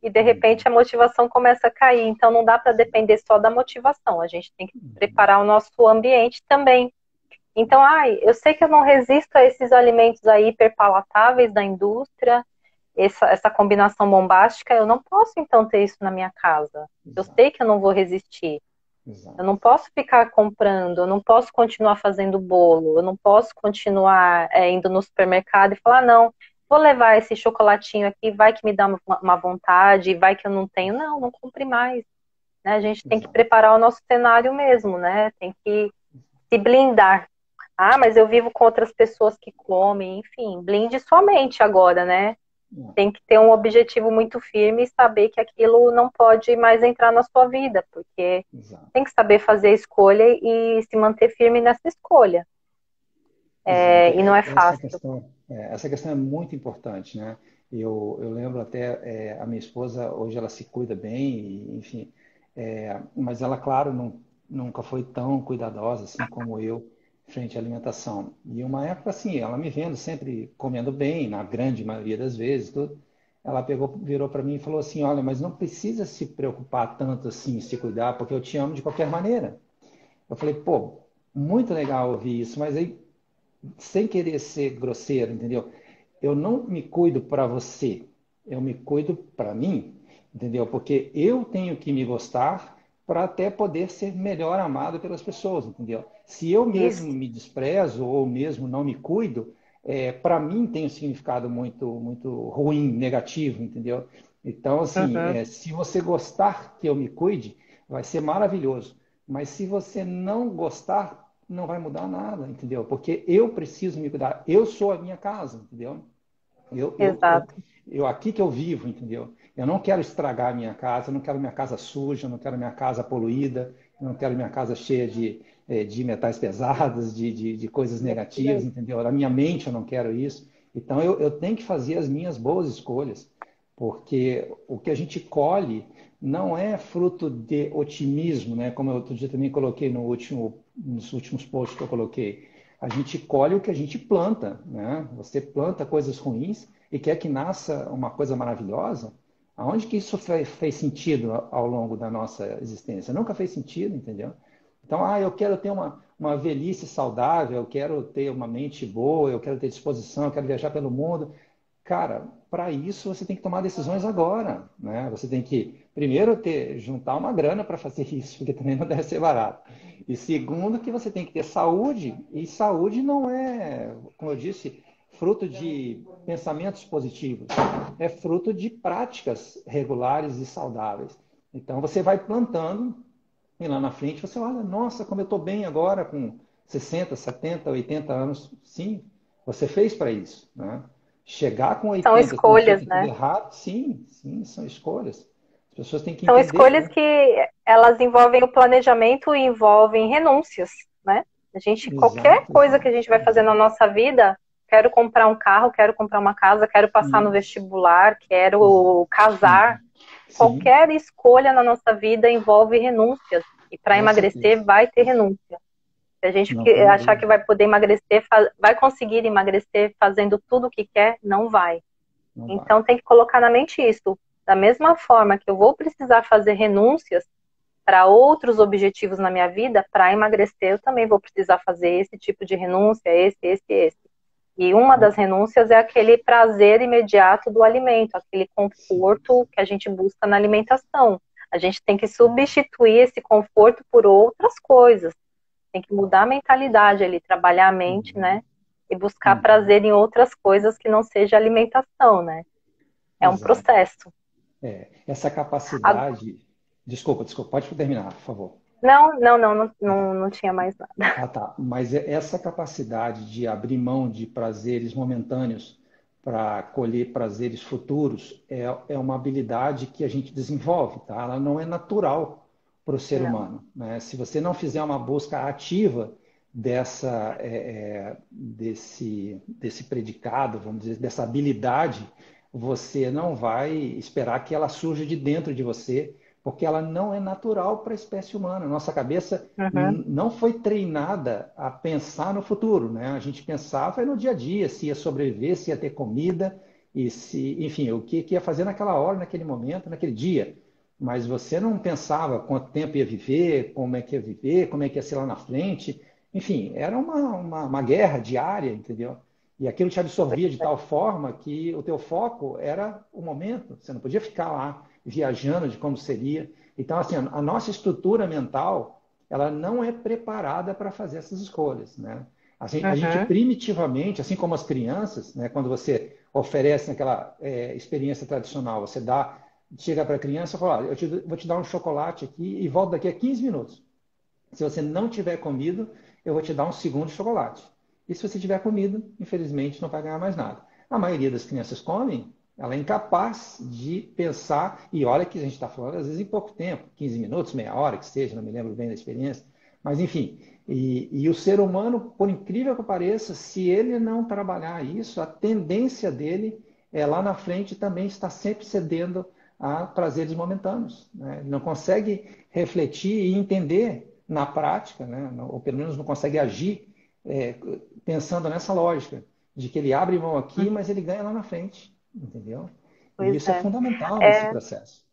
e de repente Uhum. a motivação começa a cair. Então não dá para depender só da motivação, a gente tem que Uhum. preparar o nosso ambiente também. Então, eu sei que eu não resisto a esses alimentos aí hiperpalatáveis da indústria, essa combinação bombástica, eu não posso então ter isso na minha casa. Eu Exato, sei que eu não vou resistir. Eu exato. não posso ficar comprando, eu não posso continuar fazendo bolo, eu não posso continuar indo no supermercado e falar, não, vou levar esse chocolatinho aqui, vai que me dá uma vontade, vai que eu não tenho. Não, não compre mais. Né? A gente tem que Exato. preparar o nosso cenário mesmo, né? Tem que se blindar. Ah, mas eu vivo com outras pessoas que comem, enfim, blinde sua mente agora, né? É, Tem que ter um objetivo muito firme e saber que aquilo não pode mais entrar na sua vida, porque exato. tem que saber fazer a escolha e se manter firme nessa escolha. Exato. E não é fácil. Essa questão é muito importante, né? Eu lembro até, a minha esposa, hoje ela se cuida bem, enfim, mas ela, claro, nunca foi tão cuidadosa assim como eu frente à alimentação. E uma época, assim, ela me vendo sempre comendo bem, na grande maioria das vezes, tudo, ela virou para mim e falou assim, olha, mas não precisa se preocupar tanto assim, se cuidar, porque eu te amo de qualquer maneira. Eu falei, pô, muito legal ouvir isso, mas aí sem querer ser grosseiro, entendeu? Eu não me cuido para você, eu me cuido para mim, entendeu? Porque eu tenho que me gostar para até poder ser melhor amado pelas pessoas, entendeu? Se eu Isso. mesmo me desprezo ou mesmo não me cuido, para mim tem um significado muito, muito ruim, negativo, entendeu? Então, assim, Uhum. se você gostar que eu me cuide, vai ser maravilhoso. Mas se você não gostar, não vai mudar nada, entendeu? Porque eu preciso me cuidar. Eu sou a minha casa, entendeu? Eu, eu, eu, Exato. eu aqui que eu vivo, entendeu? Eu não quero estragar a minha casa, eu não quero minha casa suja, eu não quero minha casa poluída, eu não quero minha casa cheia de metais pesados, de coisas É por negativas, aí. entendeu? Na minha mente eu não quero isso. Então eu tenho que fazer as minhas boas escolhas, porque o que a gente colhe não é fruto de otimismo, né? Como eu outro dia também coloquei nos últimos posts que eu coloquei. A gente colhe o que a gente planta, né? Você planta coisas ruins e quer que nasça uma coisa maravilhosa. Aonde que isso fez sentido ao longo da nossa existência? Nunca fez sentido, entendeu? Então, eu quero ter uma velhice saudável, eu quero ter uma mente boa, eu quero ter disposição, eu quero viajar pelo mundo. Cara, para isso você tem que tomar decisões agora, né? Você tem que, primeiro, juntar uma grana para fazer isso, porque também não deve ser barato. E segundo, que você tem que ter saúde, e saúde não é, como eu disse, fruto de pensamentos positivos, é fruto de práticas regulares e saudáveis. Então você vai plantando, e lá na frente você olha, nossa, como eu estou bem agora com 60, 70, 80 anos. Sim, você fez para isso, né? Chegar com São 80 estando escolhas, feito tudo né? errado, sim, sim, são escolhas. As pessoas têm que São entender, escolhas né? que elas envolvem o planejamento e envolvem renúncias, né? Qualquer Exato, coisa que a exato, gente vai fazer na exato. nossa vida, quero comprar um carro, quero comprar uma casa, quero passar no Isso, vestibular, exato. quero casar. Sim, sim, Qualquer escolha na nossa vida envolve renúncias. E para com certeza. emagrecer, vai ter renúncia. Se a gente Não tenha achar que dúvida. vai poder emagrecer, vai conseguir emagrecer fazendo tudo o que quer, não vai. Não vai. Então tem que colocar na mente isso. Da mesma forma que eu vou precisar fazer renúncias para outros objetivos na minha vida, para emagrecer, eu também vou precisar fazer esse tipo de renúncia, esse. E uma das renúncias é aquele prazer imediato do alimento, aquele conforto que a gente busca na alimentação. A gente tem que substituir esse conforto por outras coisas. Tem que mudar a mentalidade ali, trabalhar a mente, né? E buscar prazer em outras coisas que não seja alimentação, né? É um Exato. processo. Essa capacidade. Desculpa, pode terminar, por favor. Não tinha mais nada. Ah, tá. Mas essa capacidade de abrir mão de prazeres momentâneos para colher prazeres futuros é uma habilidade que a gente desenvolve, tá? Ela não é natural para o ser Não. humano, né? Se você não fizer uma busca ativa desse predicado, vamos dizer, dessa habilidade, você não vai esperar que ela surja de dentro de você, porque ela não é natural para a espécie humana. Nossa cabeça Uhum. não foi treinada a pensar no futuro, né? A gente pensava no dia a dia, se ia sobreviver, se ia ter comida, e se, enfim, o que ia fazer naquela hora, naquele momento, naquele dia. Mas você não pensava quanto tempo ia viver, como é que ia viver, como é que ia ser lá na frente. Enfim, era uma guerra diária, entendeu? E aquilo te absorvia de tal forma que o teu foco era o momento. Você não podia ficar lá viajando de como seria. Então, assim, a nossa estrutura mental, ela não é preparada para fazer essas escolhas, né? A gente Uhum. primitivamente, assim como as crianças, né, quando você oferece aquela experiência tradicional, você chega para a criança e fala, olha, vou te dar um chocolate aqui e volto daqui a 15 minutos. Se você não tiver comido, eu vou te dar um segundo chocolate. E se você tiver comido, infelizmente não vai ganhar mais nada. A maioria das crianças comem, ela é incapaz de pensar, e olha que a gente está falando às vezes em pouco tempo, 15 minutos, meia hora que seja, não me lembro bem da experiência, mas enfim. E o ser humano, por incrível que pareça, se ele não trabalhar isso, a tendência dele é lá na frente também estar sempre cedendo a prazeres momentâneos, né? Ele não consegue refletir e entender na prática, né? Ou pelo menos não consegue agir é, pensando nessa lógica de que ele abre mão aqui, mas ele ganha lá na frente, entendeu? E Pois isso é é. fundamental nesse É, processo.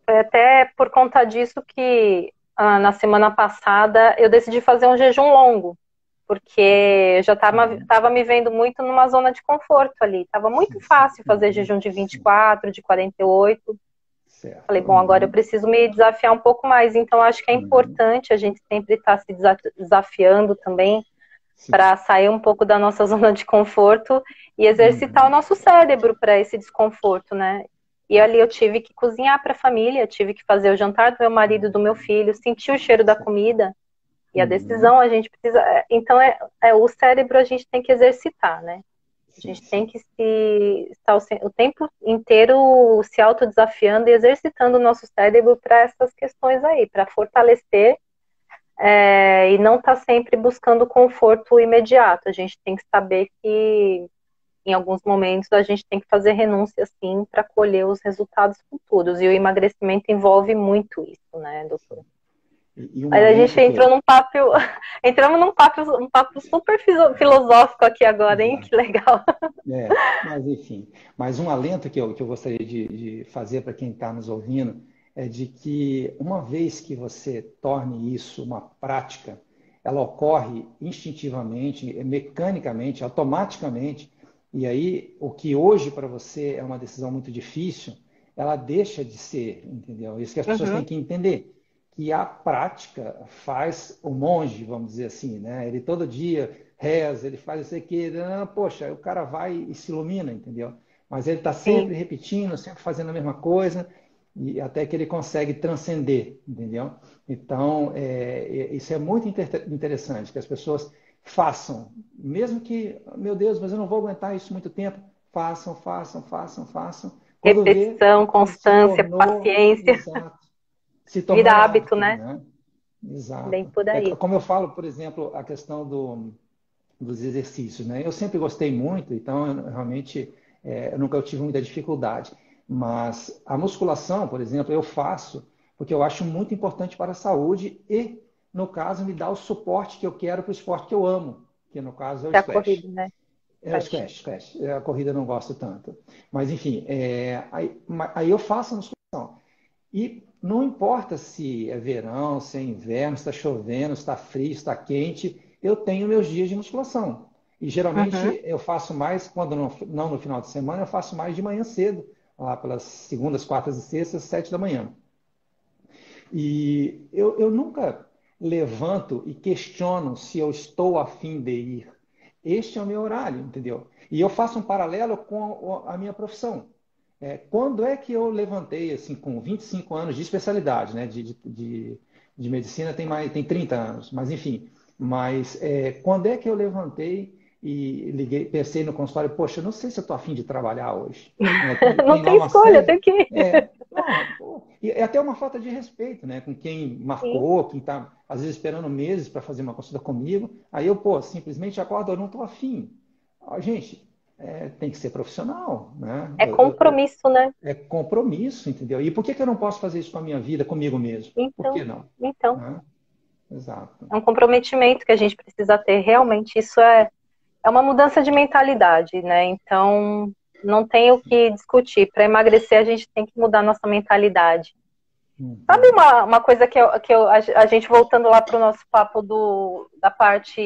foi até por conta disso que na semana passada eu decidi fazer um jejum longo, porque eu já Uhum. estava me vendo muito numa zona de conforto ali. Estava muito fácil fazer Uhum. jejum de Sim, 24, de 48. Falei, certo. bom, agora eu Uhum. preciso me desafiar um pouco mais. Então, acho que é Uhum. importante a gente sempre estar se desafiando também Sim. para sair um pouco da nossa zona de conforto e exercitar o Uhum. nosso cérebro para esse desconforto, né? E ali eu tive que cozinhar para a família, tive que fazer o jantar do meu marido e do meu filho, sentir o cheiro da Certo. comida. E a Uhum. decisão a gente precisa. Então, o cérebro a gente tem que exercitar, né? A Sim, gente tem sim. que estar o tempo inteiro se autodesafiando e exercitando o nosso cérebro para essas questões aí, para fortalecer e não estar sempre buscando conforto imediato. A gente tem que saber que em alguns momentos a gente tem que fazer renúncia sim para colher os resultados futuros. E o emagrecimento envolve muito isso, né, doutor? E um Mas a gente alento que entrou eu. num papo, entramos um papo super filosófico aqui agora, hein? Que Exato. legal. Mas enfim, mas um alento que eu gostaria de fazer para quem está nos ouvindo é de que uma vez que você torne isso uma prática, ela ocorre instintivamente, mecanicamente, automaticamente, e aí o que hoje para você é uma decisão muito difícil, ela deixa de ser, entendeu? Isso que as pessoas têm Uhum. que entender, que a prática faz o monge, vamos dizer assim, né? Ele todo dia reza, ele faz isso aqui, poxa, o cara vai e se ilumina, entendeu? Mas ele está Sim. sempre repetindo, sempre fazendo a mesma coisa, e até que ele consegue transcender, entendeu? Então, isso é muito interessante, que as pessoas façam, mesmo que, meu Deus, mas eu não vou aguentar isso muito tempo, façam, façam, façam, façam. Quando vê, Repetição, se constância, tornou, paciência, exato, se vira tornou hábito, hábito, né? né? Bem Exato. por É aí. como eu falo, por exemplo, a questão dos exercícios, né? Eu sempre gostei muito, então eu, realmente eu nunca tive muita dificuldade. Mas a musculação, por exemplo, eu faço porque eu acho muito importante para a saúde e, no caso, me dá o suporte que eu quero para o esporte que eu amo, que no caso é o Da squash. corrida, né? É o Fecha. squash, squash. A corrida eu não gosto tanto. Mas, enfim, aí eu faço a musculação. E não importa se é verão, se é inverno, se está chovendo, se está frio, se está quente, eu tenho meus dias de musculação. E Uhum. geralmente eu faço mais, quando não no final de semana, eu faço mais de manhã cedo, lá pelas segundas, quartas e sextas, 7 da manhã. E eu nunca levanto e questiono se eu estou a fim de ir. Este é o meu horário, entendeu? E eu faço um paralelo com a minha profissão. Quando é que eu levantei, assim, com 25 anos de especialidade, né? De medicina tem 30 anos, mas enfim. Mas quando é que eu levantei e liguei, pensei no consultório, poxa, eu não sei se eu estou a fim de trabalhar hoje. Não Tem lá tem uma escolha, série. tem que ir. Não, pô, e é até uma falta de respeito, né? Com quem Sim. marcou, quem está, às vezes, esperando meses para fazer uma consulta comigo. Aí eu, pô, simplesmente acordo, eu não estou afim. Ó, gente, tem que ser profissional, né? É compromisso, né? É compromisso, entendeu? E por que que eu não posso fazer isso com a minha vida, comigo mesmo? Por que Então, não? então, Né? Exato. é um comprometimento que a gente precisa ter. Realmente, isso é uma mudança de mentalidade, né? Então, não tem o que discutir. Para emagrecer, a gente tem que mudar nossa mentalidade. Sabe Uhum, uma coisa a gente voltando lá para o nosso papo da parte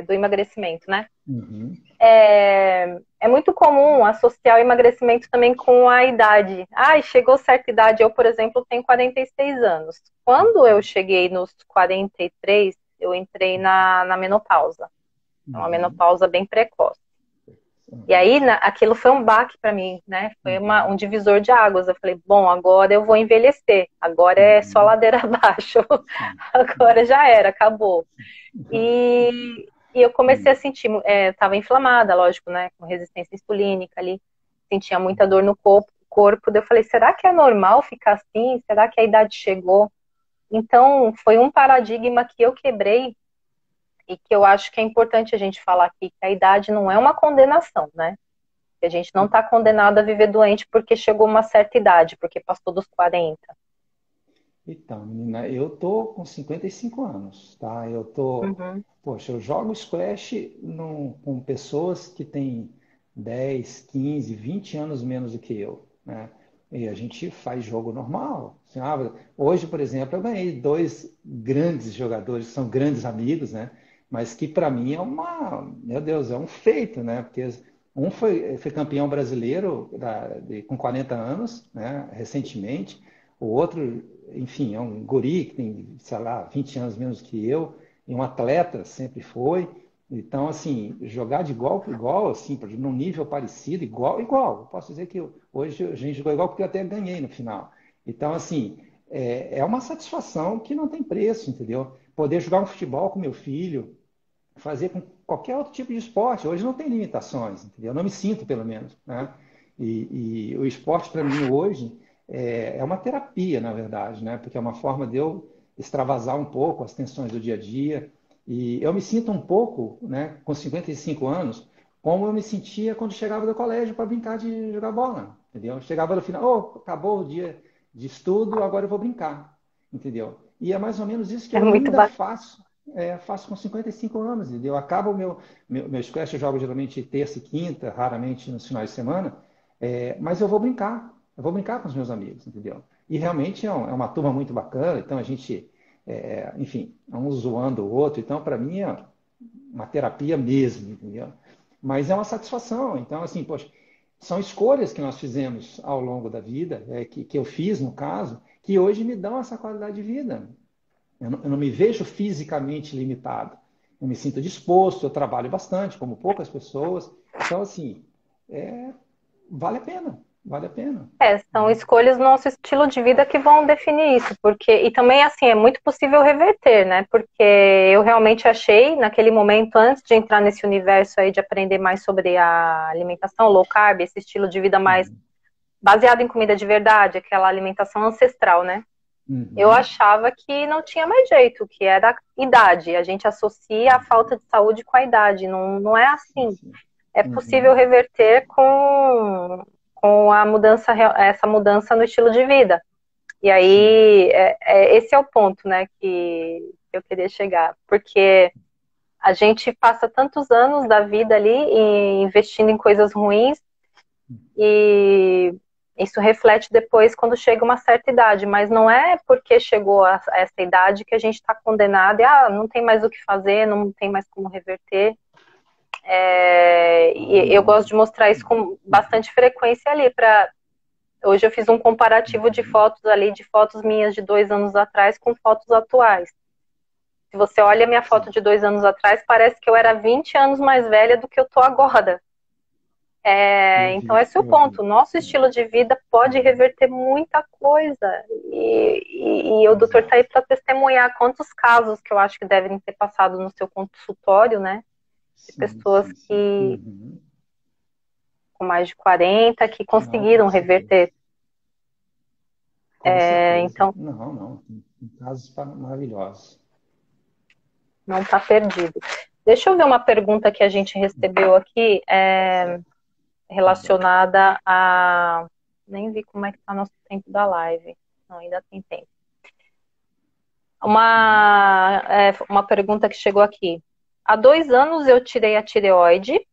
do emagrecimento, né? uhum, É muito comum associar o emagrecimento também com a idade. Ah, chegou certa idade. Eu, por exemplo, tenho 46 anos. Quando eu cheguei nos 43, eu entrei na menopausa. É uma uhum, menopausa bem precoce. E uhum, aí, aquilo foi um baque para mim, né? Foi uhum, um divisor de águas. Eu falei, bom, agora eu vou envelhecer. Agora é só uhum, ladeira abaixo. sim, Agora já era, acabou. E eu comecei a uhum, sentir, estava inflamada, lógico, né? Com resistência insulínica ali. Sentia muita dor uhum. no corpo. Daí eu falei, será que é normal ficar assim? Será que a idade chegou? Então, foi um paradigma que eu quebrei e que eu acho que é importante a gente falar aqui, que a idade não é uma condenação, né? Que a gente não está condenado a viver doente porque chegou uma certa idade, porque passou dos 40. Então, menina, eu tô com 55 anos, tá? Uhum. Poxa, eu jogo squash com pessoas que têm 10, 15, 20 anos menos do que eu, né? E a gente faz jogo normal. Assim, hoje, por exemplo, eu ganhei dois grandes jogadores, que são grandes amigos, né? Mas que para mim meu Deus, é um feito, né? Porque um foi campeão brasileiro com 40 anos, né? Recentemente. O outro, enfim, é um guri que tem, sei lá, 20 anos menos que eu, e um atleta sempre foi. Então, assim, jogar de igual para igual, assim, num nível parecido, igual, igual. Eu posso dizer que hoje a gente jogou igual porque eu até ganhei no final. Então, assim, é uma satisfação que não tem preço, entendeu? Poder jogar um futebol com meu filho, fazer com qualquer outro tipo de esporte. Hoje não tem limitações, entendeu? Eu não me sinto, pelo menos, né? E o esporte, para mim, hoje, é uma terapia, na verdade, né? Porque é uma forma de eu extravasar um pouco as tensões do dia a dia. E eu me sinto um pouco, né, com 55 anos, como eu me sentia quando chegava do colégio para brincar de jogar bola, entendeu? Chegava no final, oh, acabou o dia de estudo, agora eu vou brincar, entendeu? E é mais ou menos isso que É eu muito ainda bacana. faço com 55 anos, entendeu? Acaba meu squash, eu jogo geralmente terça e quinta, raramente nos finais de semana, mas eu vou brincar com os meus amigos, entendeu? E realmente é uma turma muito bacana, então a gente, enfim, um zoando o outro, então para mim é uma terapia mesmo, entendeu? Mas é uma satisfação, então assim, poxa, são escolhas que nós fizemos ao longo da vida, que eu fiz no caso, que hoje me dão essa qualidade de vida. Eu não me vejo fisicamente limitado. Eu me sinto disposto, eu trabalho bastante, como poucas pessoas. Então, assim, é, vale a pena, vale a pena. São escolhas do nosso estilo de vida que vão definir isso, porque e também assim é muito possível reverter, né? Porque eu realmente achei naquele momento antes de entrar nesse universo aí de aprender mais sobre a alimentação low carb, esse estilo de vida mais Uhum, baseado em comida de verdade, aquela alimentação ancestral, né? Eu uhum, achava que não tinha mais jeito, que era idade. A gente associa a uhum, falta de saúde com a idade. Não, não é sim, assim. sim. É possível Uhum, reverter com a mudança, essa mudança no estilo de vida. E sim. aí, esse é o ponto, né, que eu queria chegar. Porque a gente passa tantos anos da vida ali investindo em coisas ruins Isso reflete depois quando chega uma certa idade, mas não é porque chegou a essa idade que a gente está condenado e não tem mais o que fazer, não tem mais como reverter. Ah, E eu não. gosto de mostrar isso com bastante frequência ali. Hoje eu fiz um comparativo de Uhum. fotos ali, de fotos minhas de 2 anos atrás com fotos atuais. Se você olha a minha foto Sim, de 2 anos atrás, parece que eu era 20 anos mais velha do que eu tô agora. Então, esse é o eu ponto. vi. O nosso Sim. estilo de vida pode Uhum. reverter muita coisa. E o doutor está aí Exato. para testemunhar quantos casos que eu acho que devem ter passado no seu consultório, né? De Sim, pessoas sim, sim. que Uhum. com mais de 40 que Não, com conseguiram certeza. reverter. Com certeza. Então, Não, não. Tem casos maravilhosos. não está perdido. Deixa eu ver uma pergunta que a gente recebeu aqui, Tá bom. relacionada a. Nem vi como é que está nosso tempo da live. Não, ainda tem tempo. Ok. Uma pergunta que chegou aqui. Há 2 anos eu tirei a tireoide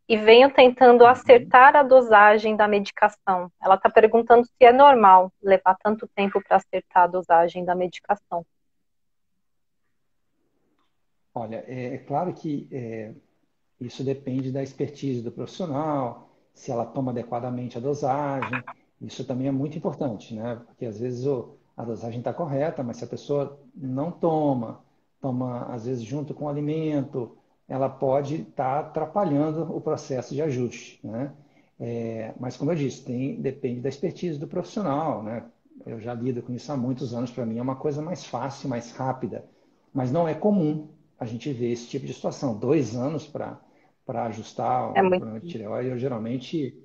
e venho tentando Uhum. acertar a dosagem da medicação. Ela está perguntando se é normal levar tanto tempo para acertar a dosagem da medicação. Olha, é claro que isso depende da expertise do profissional, se ela toma adequadamente a dosagem. Isso também é muito importante, né? Porque às vezes a dosagem está correta, mas se a pessoa não toma às vezes junto com o alimento, ela pode estar atrapalhando o processo de ajuste, né? Mas como eu disse, depende da expertise do profissional, né? Eu já lido com isso há muitos anos, para mim é uma coisa mais fácil, mais rápida, mas não é comum a gente ver esse tipo de situação. 2 anos para ajustar É um muito. problema de tireoide, eu geralmente,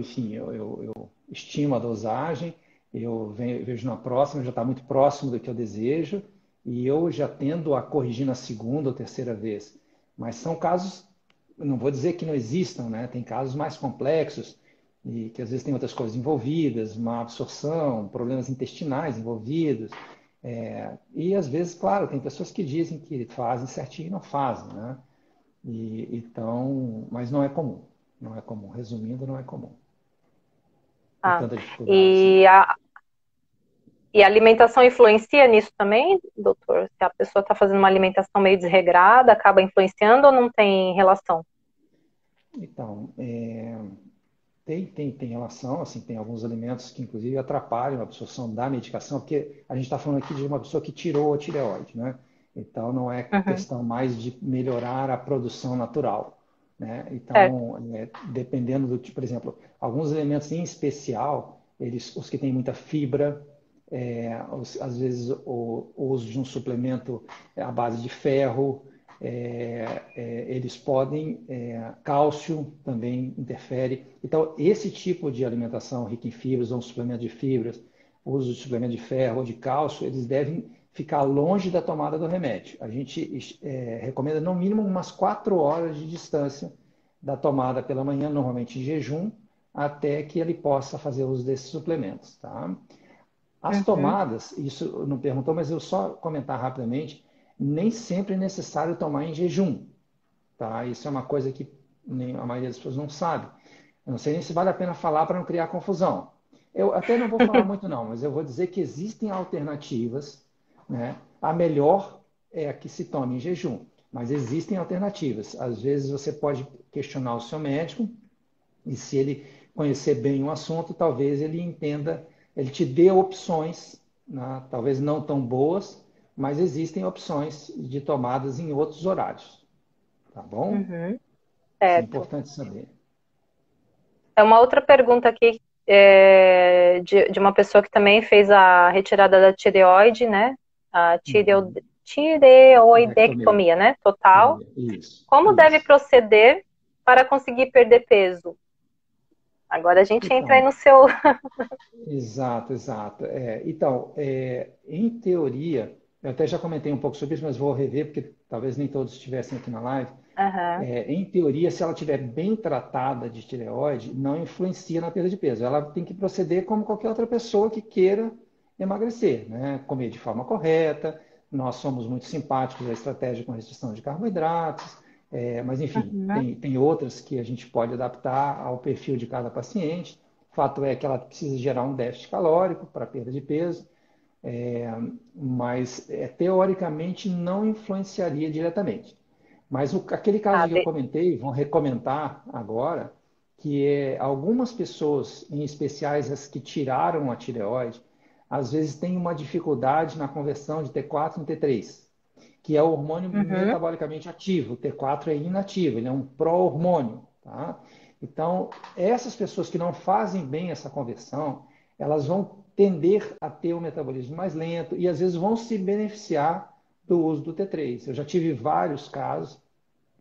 enfim, eu estimo a dosagem, vejo na próxima, já está muito próximo do que eu desejo, e eu já tendo a corrigir na segunda ou terceira vez. Mas são casos, não vou dizer que não existam, né? Tem casos mais complexos, e que às vezes tem outras coisas envolvidas, má absorção, problemas intestinais envolvidos. E às vezes, claro, tem pessoas que dizem que fazem certinho e não fazem, né? Então, mas não é comum. Não é comum. Resumindo, não é comum ter Ah, tanta dificuldade assim. e a alimentação influencia nisso também, doutor? Se a pessoa está fazendo uma alimentação meio desregrada, acaba influenciando ou não tem relação? Então, tem relação, assim, tem alguns alimentos que inclusive atrapalham a absorção da medicação, porque a gente está falando aqui de uma pessoa que tirou a tireoide, né? Então não é Uhum, questão mais de melhorar a produção natural, né? certo. Então, dependendo do tipo, por exemplo, alguns alimentos em especial, os que têm muita fibra, às vezes o uso de um suplemento à base de ferro, eles podem, cálcio também interfere. Então, esse tipo de alimentação rica em fibras ou um suplemento de fibras, uso de suplemento de ferro ou de cálcio, eles devem ficar longe da tomada do remédio. A gente recomenda no mínimo umas 4 horas de distância da tomada pela manhã, normalmente em jejum, até que ele possa fazer uso desses suplementos, tá? As Uhum. tomadas, isso não perguntou, mas eu só comentar rapidamente, nem sempre é necessário tomar em jejum, tá? Isso é uma coisa que nem a maioria das pessoas não sabe. Eu não sei nem se vale a pena falar para não criar confusão. Eu até não vou falar muito não, mas eu vou dizer que existem alternativas, né? A melhor é a que se tome em jejum, mas existem alternativas. Às vezes você pode questionar o seu médico e se ele conhecer bem o assunto, talvez ele entenda, ele te dê opções, né? Talvez não tão boas, mas existem opções de tomadas em outros horários, tá bom? Uhum, Isso é certo. importante saber. É uma outra pergunta aqui de uma pessoa que também fez a retirada da tireoide, né? A Uhum. Ectomia. tireoidectomia, né? Total. Isso, Como deve isso. proceder para conseguir perder peso? Agora a gente entra aí Então, no seu. exato, exato. Então, em teoria, eu até já comentei um pouco sobre isso, mas vou rever, porque talvez nem todos estivessem aqui na live. Aham, Em teoria, se ela estiver bem tratada de tireoide, não influencia na perda de peso. Ela tem que proceder como qualquer outra pessoa que queira emagrecer, né? Comer de forma correta. Nós somos muito simpáticos à estratégia com restrição de carboidratos, mas enfim, uhum, tem outras que a gente pode adaptar ao perfil de cada paciente. Fato é que ela precisa gerar um déficit calórico para perda de peso, é, mas teoricamente não influenciaria diretamente. Mas aquele caso Ah, que eu comentei, vou recomendar agora, que é algumas pessoas, em especiais as que tiraram a tireoide, às vezes têm uma dificuldade na conversão de T4 em T3, que é o hormônio uhum, metabolicamente ativo. O T4 é inativo, ele é um pró-hormônio, tá? Então, essas pessoas que não fazem bem essa conversão, elas vão tender a ter um metabolismo mais lento e às vezes vão se beneficiar do uso do T3. Eu já tive vários casos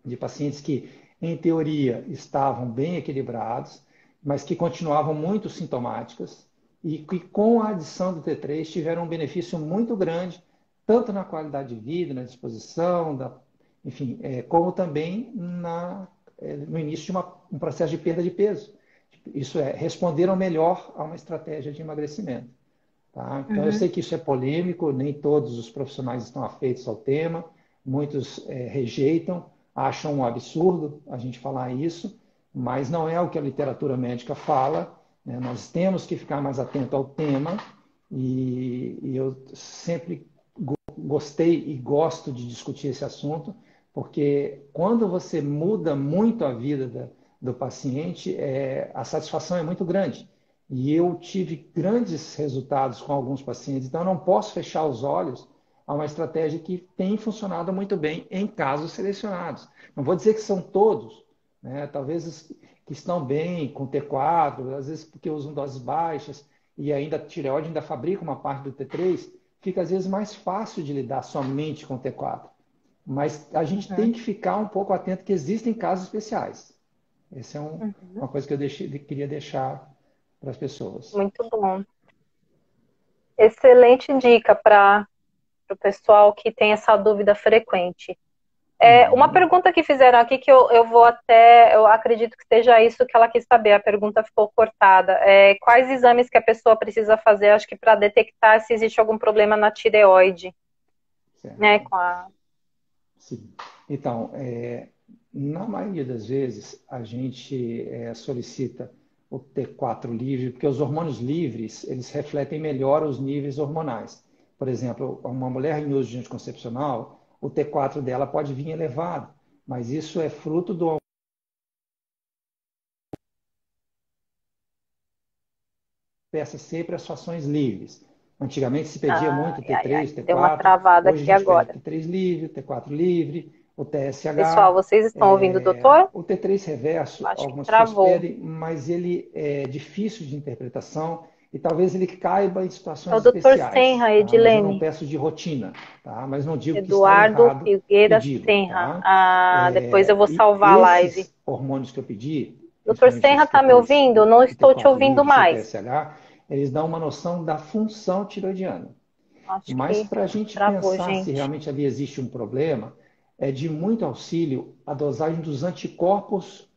de pacientes que, em teoria, estavam bem equilibrados, mas que continuavam muito sintomáticas e que, com a adição do T3, tiveram um benefício muito grande, tanto na qualidade de vida, na disposição, enfim, como também no início de um processo de perda de peso. Isso é, responderam melhor a uma estratégia de emagrecimento. Tá? Então, eu uhum. sei que isso é polêmico, nem todos os profissionais estão afeitos ao tema, muitos rejeitam, acham um absurdo a gente falar isso, mas não é o que a literatura médica fala, né? Nós temos que ficar mais atento ao tema e eu sempre gostei e gosto de discutir esse assunto, porque quando você muda muito a vida do paciente, a satisfação é muito grande. E eu tive grandes resultados com alguns pacientes, então eu não posso fechar os olhos a uma estratégia que tem funcionado muito bem em casos selecionados. Não vou dizer que são todos, né? Talvez os que estão bem com T4, às vezes porque usam doses baixas e ainda a tireoide ainda fabrica uma parte do T3, fica às vezes mais fácil de lidar somente com T4. Mas a gente tem Uhum, que ficar um pouco atento que existem casos especiais. Essa é uhum. uma coisa que eu queria deixar para as pessoas. Muito bom. Excelente dica para o pessoal que tem essa dúvida frequente. Uma Uhum. pergunta que fizeram aqui que eu vou até, eu acredito que seja isso que ela quis saber, a pergunta ficou cortada. Quais exames que a pessoa precisa fazer, acho que para detectar se existe algum problema na tireoide, né, Certo. com a... Sim. Então, na maioria das vezes, a gente solicita o T4 livre, porque os hormônios livres, eles refletem melhor os níveis hormonais. Por exemplo, uma mulher em uso de anticoncepcional, o T4 dela pode vir elevado, mas isso é fruto do peça sempre as fações livres. Antigamente se pedia muito Ai, ai, ai, T3, deu uma T4, travada hoje a aqui gente pede agora. T3 livre, T4 livre, o Pessoal, TSH. vocês estão ouvindo o doutor? O T3 Eu reverso, acho que algumas pessoas travou. pedem, mas ele é difícil de interpretação e talvez ele caiba em É o situações doutor especiais, Senra, tá? Mas eu não Edilene. peço de rotina, tá? Mas não digo que está Eduardo errado Filgueira pedi-lo, Senra. tá? Ah, depois eu vou E salvar a live. esses hormônios que eu pedi, Doutor principalmente Senra, esse tá me T3 ouvindo? e Eu não o estou te T4 ouvindo livre, seu mais. TSH, eles dão uma noção da função tiroidiana. Acho Mas que para a gente travou, pensar se gente. realmente ali existe um problema, é de muito auxílio a dosagem dos anticorpos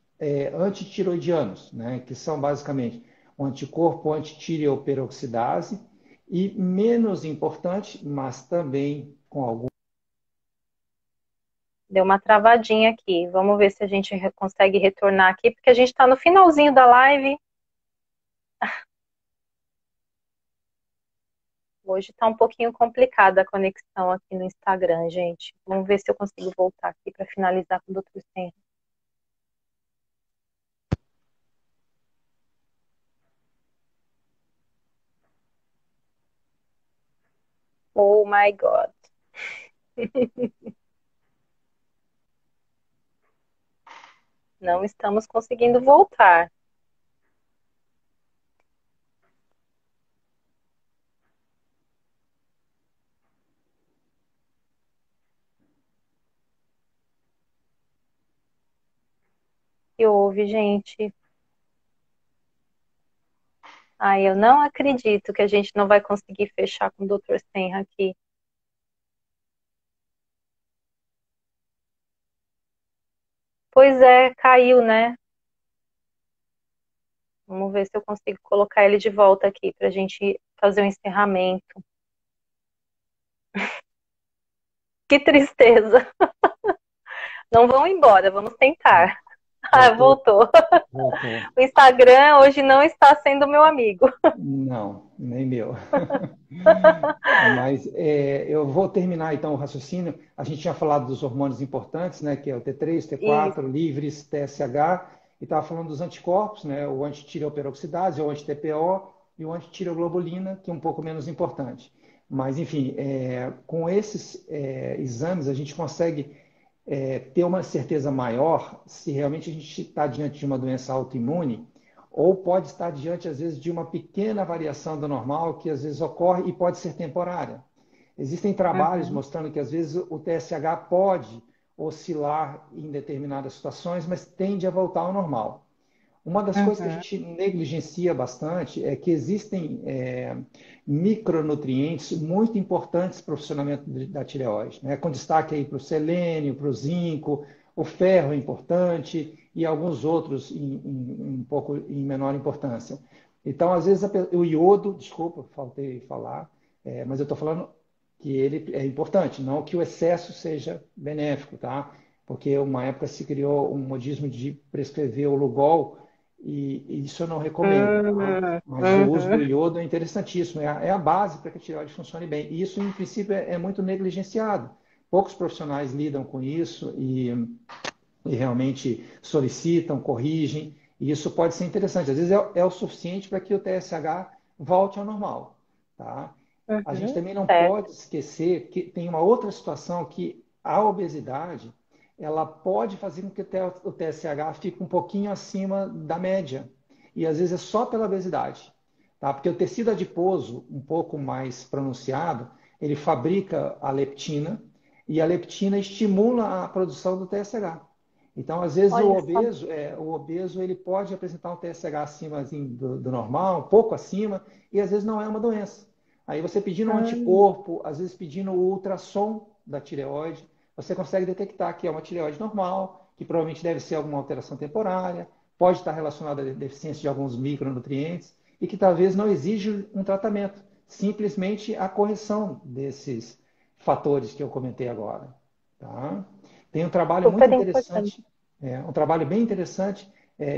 antitiroidianos, né, que são basicamente o anticorpo antitireoperoxidase e, menos importante, mas também com algum. Deu uma travadinha aqui. Vamos ver se a gente consegue retornar aqui, porque a gente está no finalzinho da live. Hoje está um pouquinho complicada a conexão aqui no Instagram, gente. Vamos ver se eu consigo voltar aqui para finalizar com o Dr. Senra. Oh my God. Não estamos conseguindo voltar. O que houve, gente? Ai, eu não acredito que a gente não vai conseguir fechar com o Dr. Senra aqui. Pois é, caiu, né? Vamos ver se eu consigo colocar ele de volta aqui para a gente fazer o encerramento. Que tristeza. Não vão embora, vamos tentar. Ah, Voltou, voltou. voltou. O Instagram hoje não está sendo meu amigo. Não, nem meu. Mas eu vou terminar então o raciocínio. A gente tinha falado dos hormônios importantes, né, que é o T3, Isso. T4, livres, TSH, e estava falando dos anticorpos, né, o antitireoperoxidase, o anti-TPO e o antitireoglobulina, que é um pouco menos importante. Mas, enfim, com esses exames a gente consegue ter uma certeza maior se realmente a gente está diante de uma doença autoimune ou pode estar diante, às vezes, de uma pequena variação do normal que às vezes ocorre e pode ser temporária. Existem trabalhos Uhum, mostrando que às vezes o TSH pode oscilar em determinadas situações, mas tende a voltar ao normal. Uma das coisas que a uhum. gente negligencia bastante é que existem micronutrientes muito importantes para o funcionamento da tireoide, né? Com destaque aí para o selênio, para o zinco, o ferro é importante e alguns outros um pouco em menor importância. Então, às vezes, o iodo, desculpa, faltei falar, mas eu estou falando que ele é importante, não que o excesso seja benéfico, tá? Porque uma época se criou um modismo de prescrever o Lugol e isso eu não recomendo, tá? Mas o uso do Uhum. iodo é interessantíssimo, é a base para que a tireoide funcione bem. E isso, em princípio, é muito negligenciado. Poucos profissionais lidam com isso e realmente solicitam, corrigem, e isso pode ser interessante. Às vezes é o suficiente para que o TSH volte ao normal, tá? A gente Uhum. também não Certo. pode esquecer que tem uma outra situação que a obesidade ela pode fazer com que o TSH fique um pouquinho acima da média. E às vezes é só pela obesidade, tá? Porque o tecido adiposo, um pouco mais pronunciado, ele fabrica a leptina e a leptina estimula a produção do TSH. Então, às vezes, Olha só. o obeso ele pode apresentar um TSH acima assim, do normal, um pouco acima, e às vezes não é uma doença. Aí você pedindo um Hum, anticorpo, às vezes pedindo o ultrassom da tireoide, você consegue detectar que é uma tireoide normal, que provavelmente deve ser alguma alteração temporária, pode estar relacionada à deficiência de alguns micronutrientes, e que talvez não exija um tratamento, simplesmente a correção desses fatores que eu comentei agora. Tá? Tem um trabalho muito super importante. interessante, um trabalho bem interessante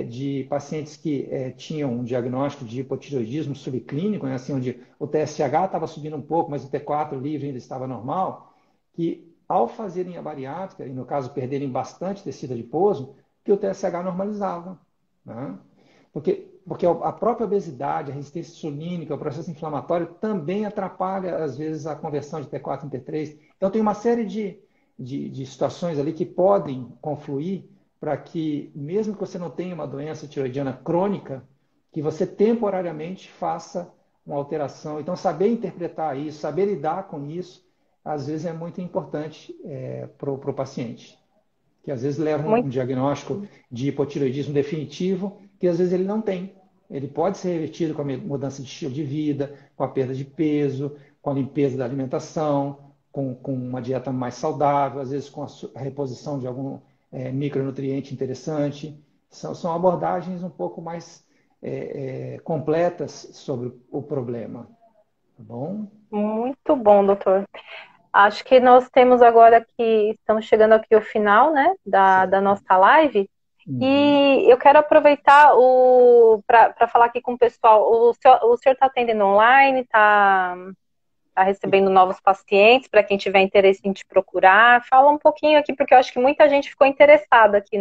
de pacientes que tinham um diagnóstico de hipotireoidismo subclínico, né, assim, onde o TSH estava subindo um pouco, mas o T4 livre ainda estava normal, que ao fazerem a bariátrica, e no caso perderem bastante tecido adiposo, que o TSH normalizava. Né? Porque a própria obesidade, a resistência insulínica, o processo inflamatório também atrapalha, às vezes, a conversão de T4 em T3. Então, tem uma série de situações ali que podem confluir para que, mesmo que você não tenha uma doença tiroidiana crônica, que você temporariamente faça uma alteração. Então, saber interpretar isso, saber lidar com isso, às vezes é muito importante para o paciente, que às vezes leva um Muito. diagnóstico de hipotireoidismo definitivo, que às vezes ele não tem. Ele pode ser revertido com a mudança de estilo de vida, com a perda de peso, com a limpeza da alimentação, com uma dieta mais saudável, às vezes com a reposição de algum micronutriente interessante. São abordagens um pouco mais completas sobre o problema. Tá bom? Muito bom, doutor. Acho que nós temos agora que estamos chegando aqui ao final, né, da Certo. nossa live. Uhum. E eu quero aproveitar para falar aqui com o pessoal. O senhor está atendendo online, está E, recebendo novos pacientes para quem tiver interesse em te procurar. Fala um pouquinho aqui, porque eu acho que muita gente ficou interessada aqui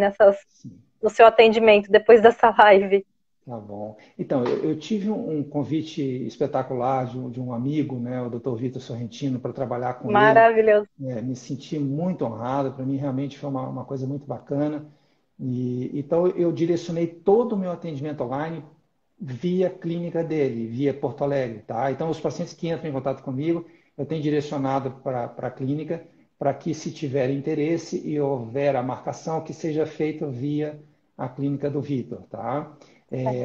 sim. no seu atendimento depois dessa live. Tá bom. Então, eu tive um convite espetacular de um amigo, né, o Dr. Vitor Sorrentino, para trabalhar com ele. Maravilhoso. Me senti muito honrado, para mim realmente foi uma coisa muito bacana. Então, eu direcionei todo o meu atendimento online via clínica dele, via Porto Alegre, tá? Então, os pacientes que entram em contato comigo, eu tenho direcionado para a clínica, para que, se tiver interesse e houver a marcação, que seja feito via a clínica do Vitor, tá?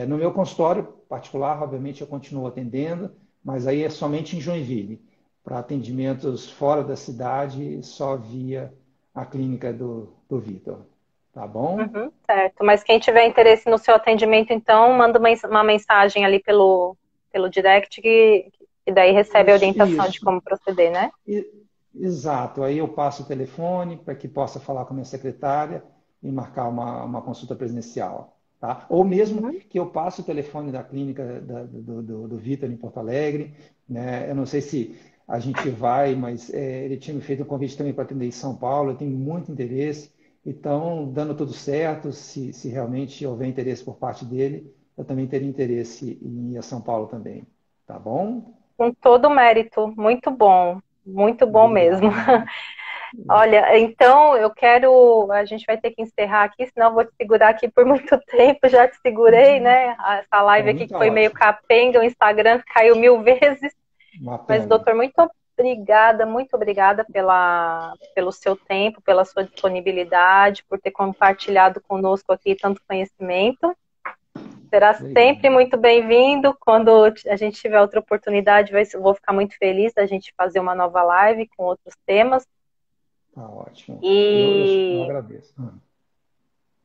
No meu consultório particular, obviamente, eu continuo atendendo, mas aí é somente em Joinville. Para atendimentos fora da cidade, só via a clínica do Vitor. Tá bom? Uhum, certo. Mas quem tiver interesse no seu atendimento, então, manda uma mensagem ali pelo direct que daí recebe a Isso, orientação de isso. como proceder, né? E- exato. Aí eu passo o telefone para que possa falar com a minha secretária e marcar uma consulta presencial, tá? Ou mesmo Uhum. que eu passe o telefone da clínica do Vitor em Porto Alegre, né? Eu não sei se a gente vai, mas ele tinha me feito um convite também para atender em São Paulo, eu tenho muito interesse. Então, dando tudo certo, se realmente houver interesse por parte dele, eu também teria interesse em ir a São Paulo também, tá bom? Com todo o mérito, muito bom mesmo. Obrigado. Olha, então eu quero. A gente vai ter que encerrar aqui, senão eu vou te segurar aqui por muito tempo. Já te segurei, né? Essa live aqui Então, que tá foi meio ótimo. capenga, o Instagram caiu 1000 vezes. Uma Mas, pena. doutor, muito obrigada pelo seu tempo, pela sua disponibilidade, por ter compartilhado conosco aqui tanto conhecimento. Será Obrigado. sempre muito bem-vindo. Quando a gente tiver outra oportunidade, vou ficar muito feliz da gente fazer uma nova live com outros temas. Tá ótimo. Eu E, agradeço.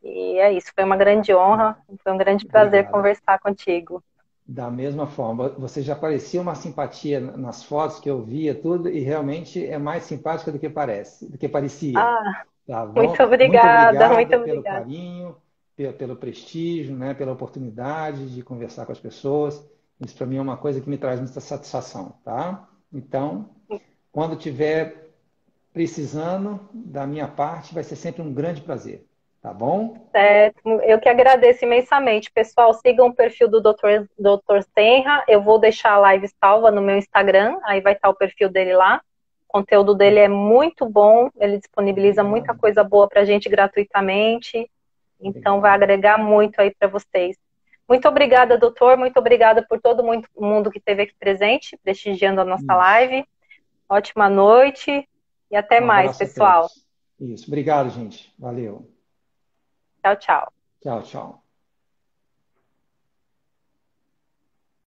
e é isso, foi uma grande honra, foi um grande prazer Obrigado. conversar contigo. Da mesma forma, você já parecia uma simpatia nas fotos que eu via tudo e realmente é mais simpática do que parece, do que parecia. Ah, Tá muito bom? Muito obrigada, muito obrigado pelo obrigada. carinho, pelo prestígio, né, pela oportunidade de conversar com as pessoas. Isso para mim é uma coisa que me traz muita satisfação, tá? Então, quando tiver precisando da minha parte, vai ser sempre um grande prazer, tá bom? Certo, eu que agradeço imensamente. Pessoal, sigam o perfil do Dr. Senra. Eu vou deixar a live salva no meu Instagram, aí vai estar o perfil dele lá. O conteúdo dele é muito bom, ele disponibiliza muita Obrigado, coisa boa para a gente gratuitamente, então vai obrigado. agregar muito aí para vocês. Muito obrigada, doutor, muito obrigada por todo mundo que esteve aqui presente, prestigiando a nossa Isso. live. Ótima noite e até Um mais, abraço a pessoal. todos. Isso. Obrigado, gente. Valeu. Tchau, tchau. Tchau, tchau.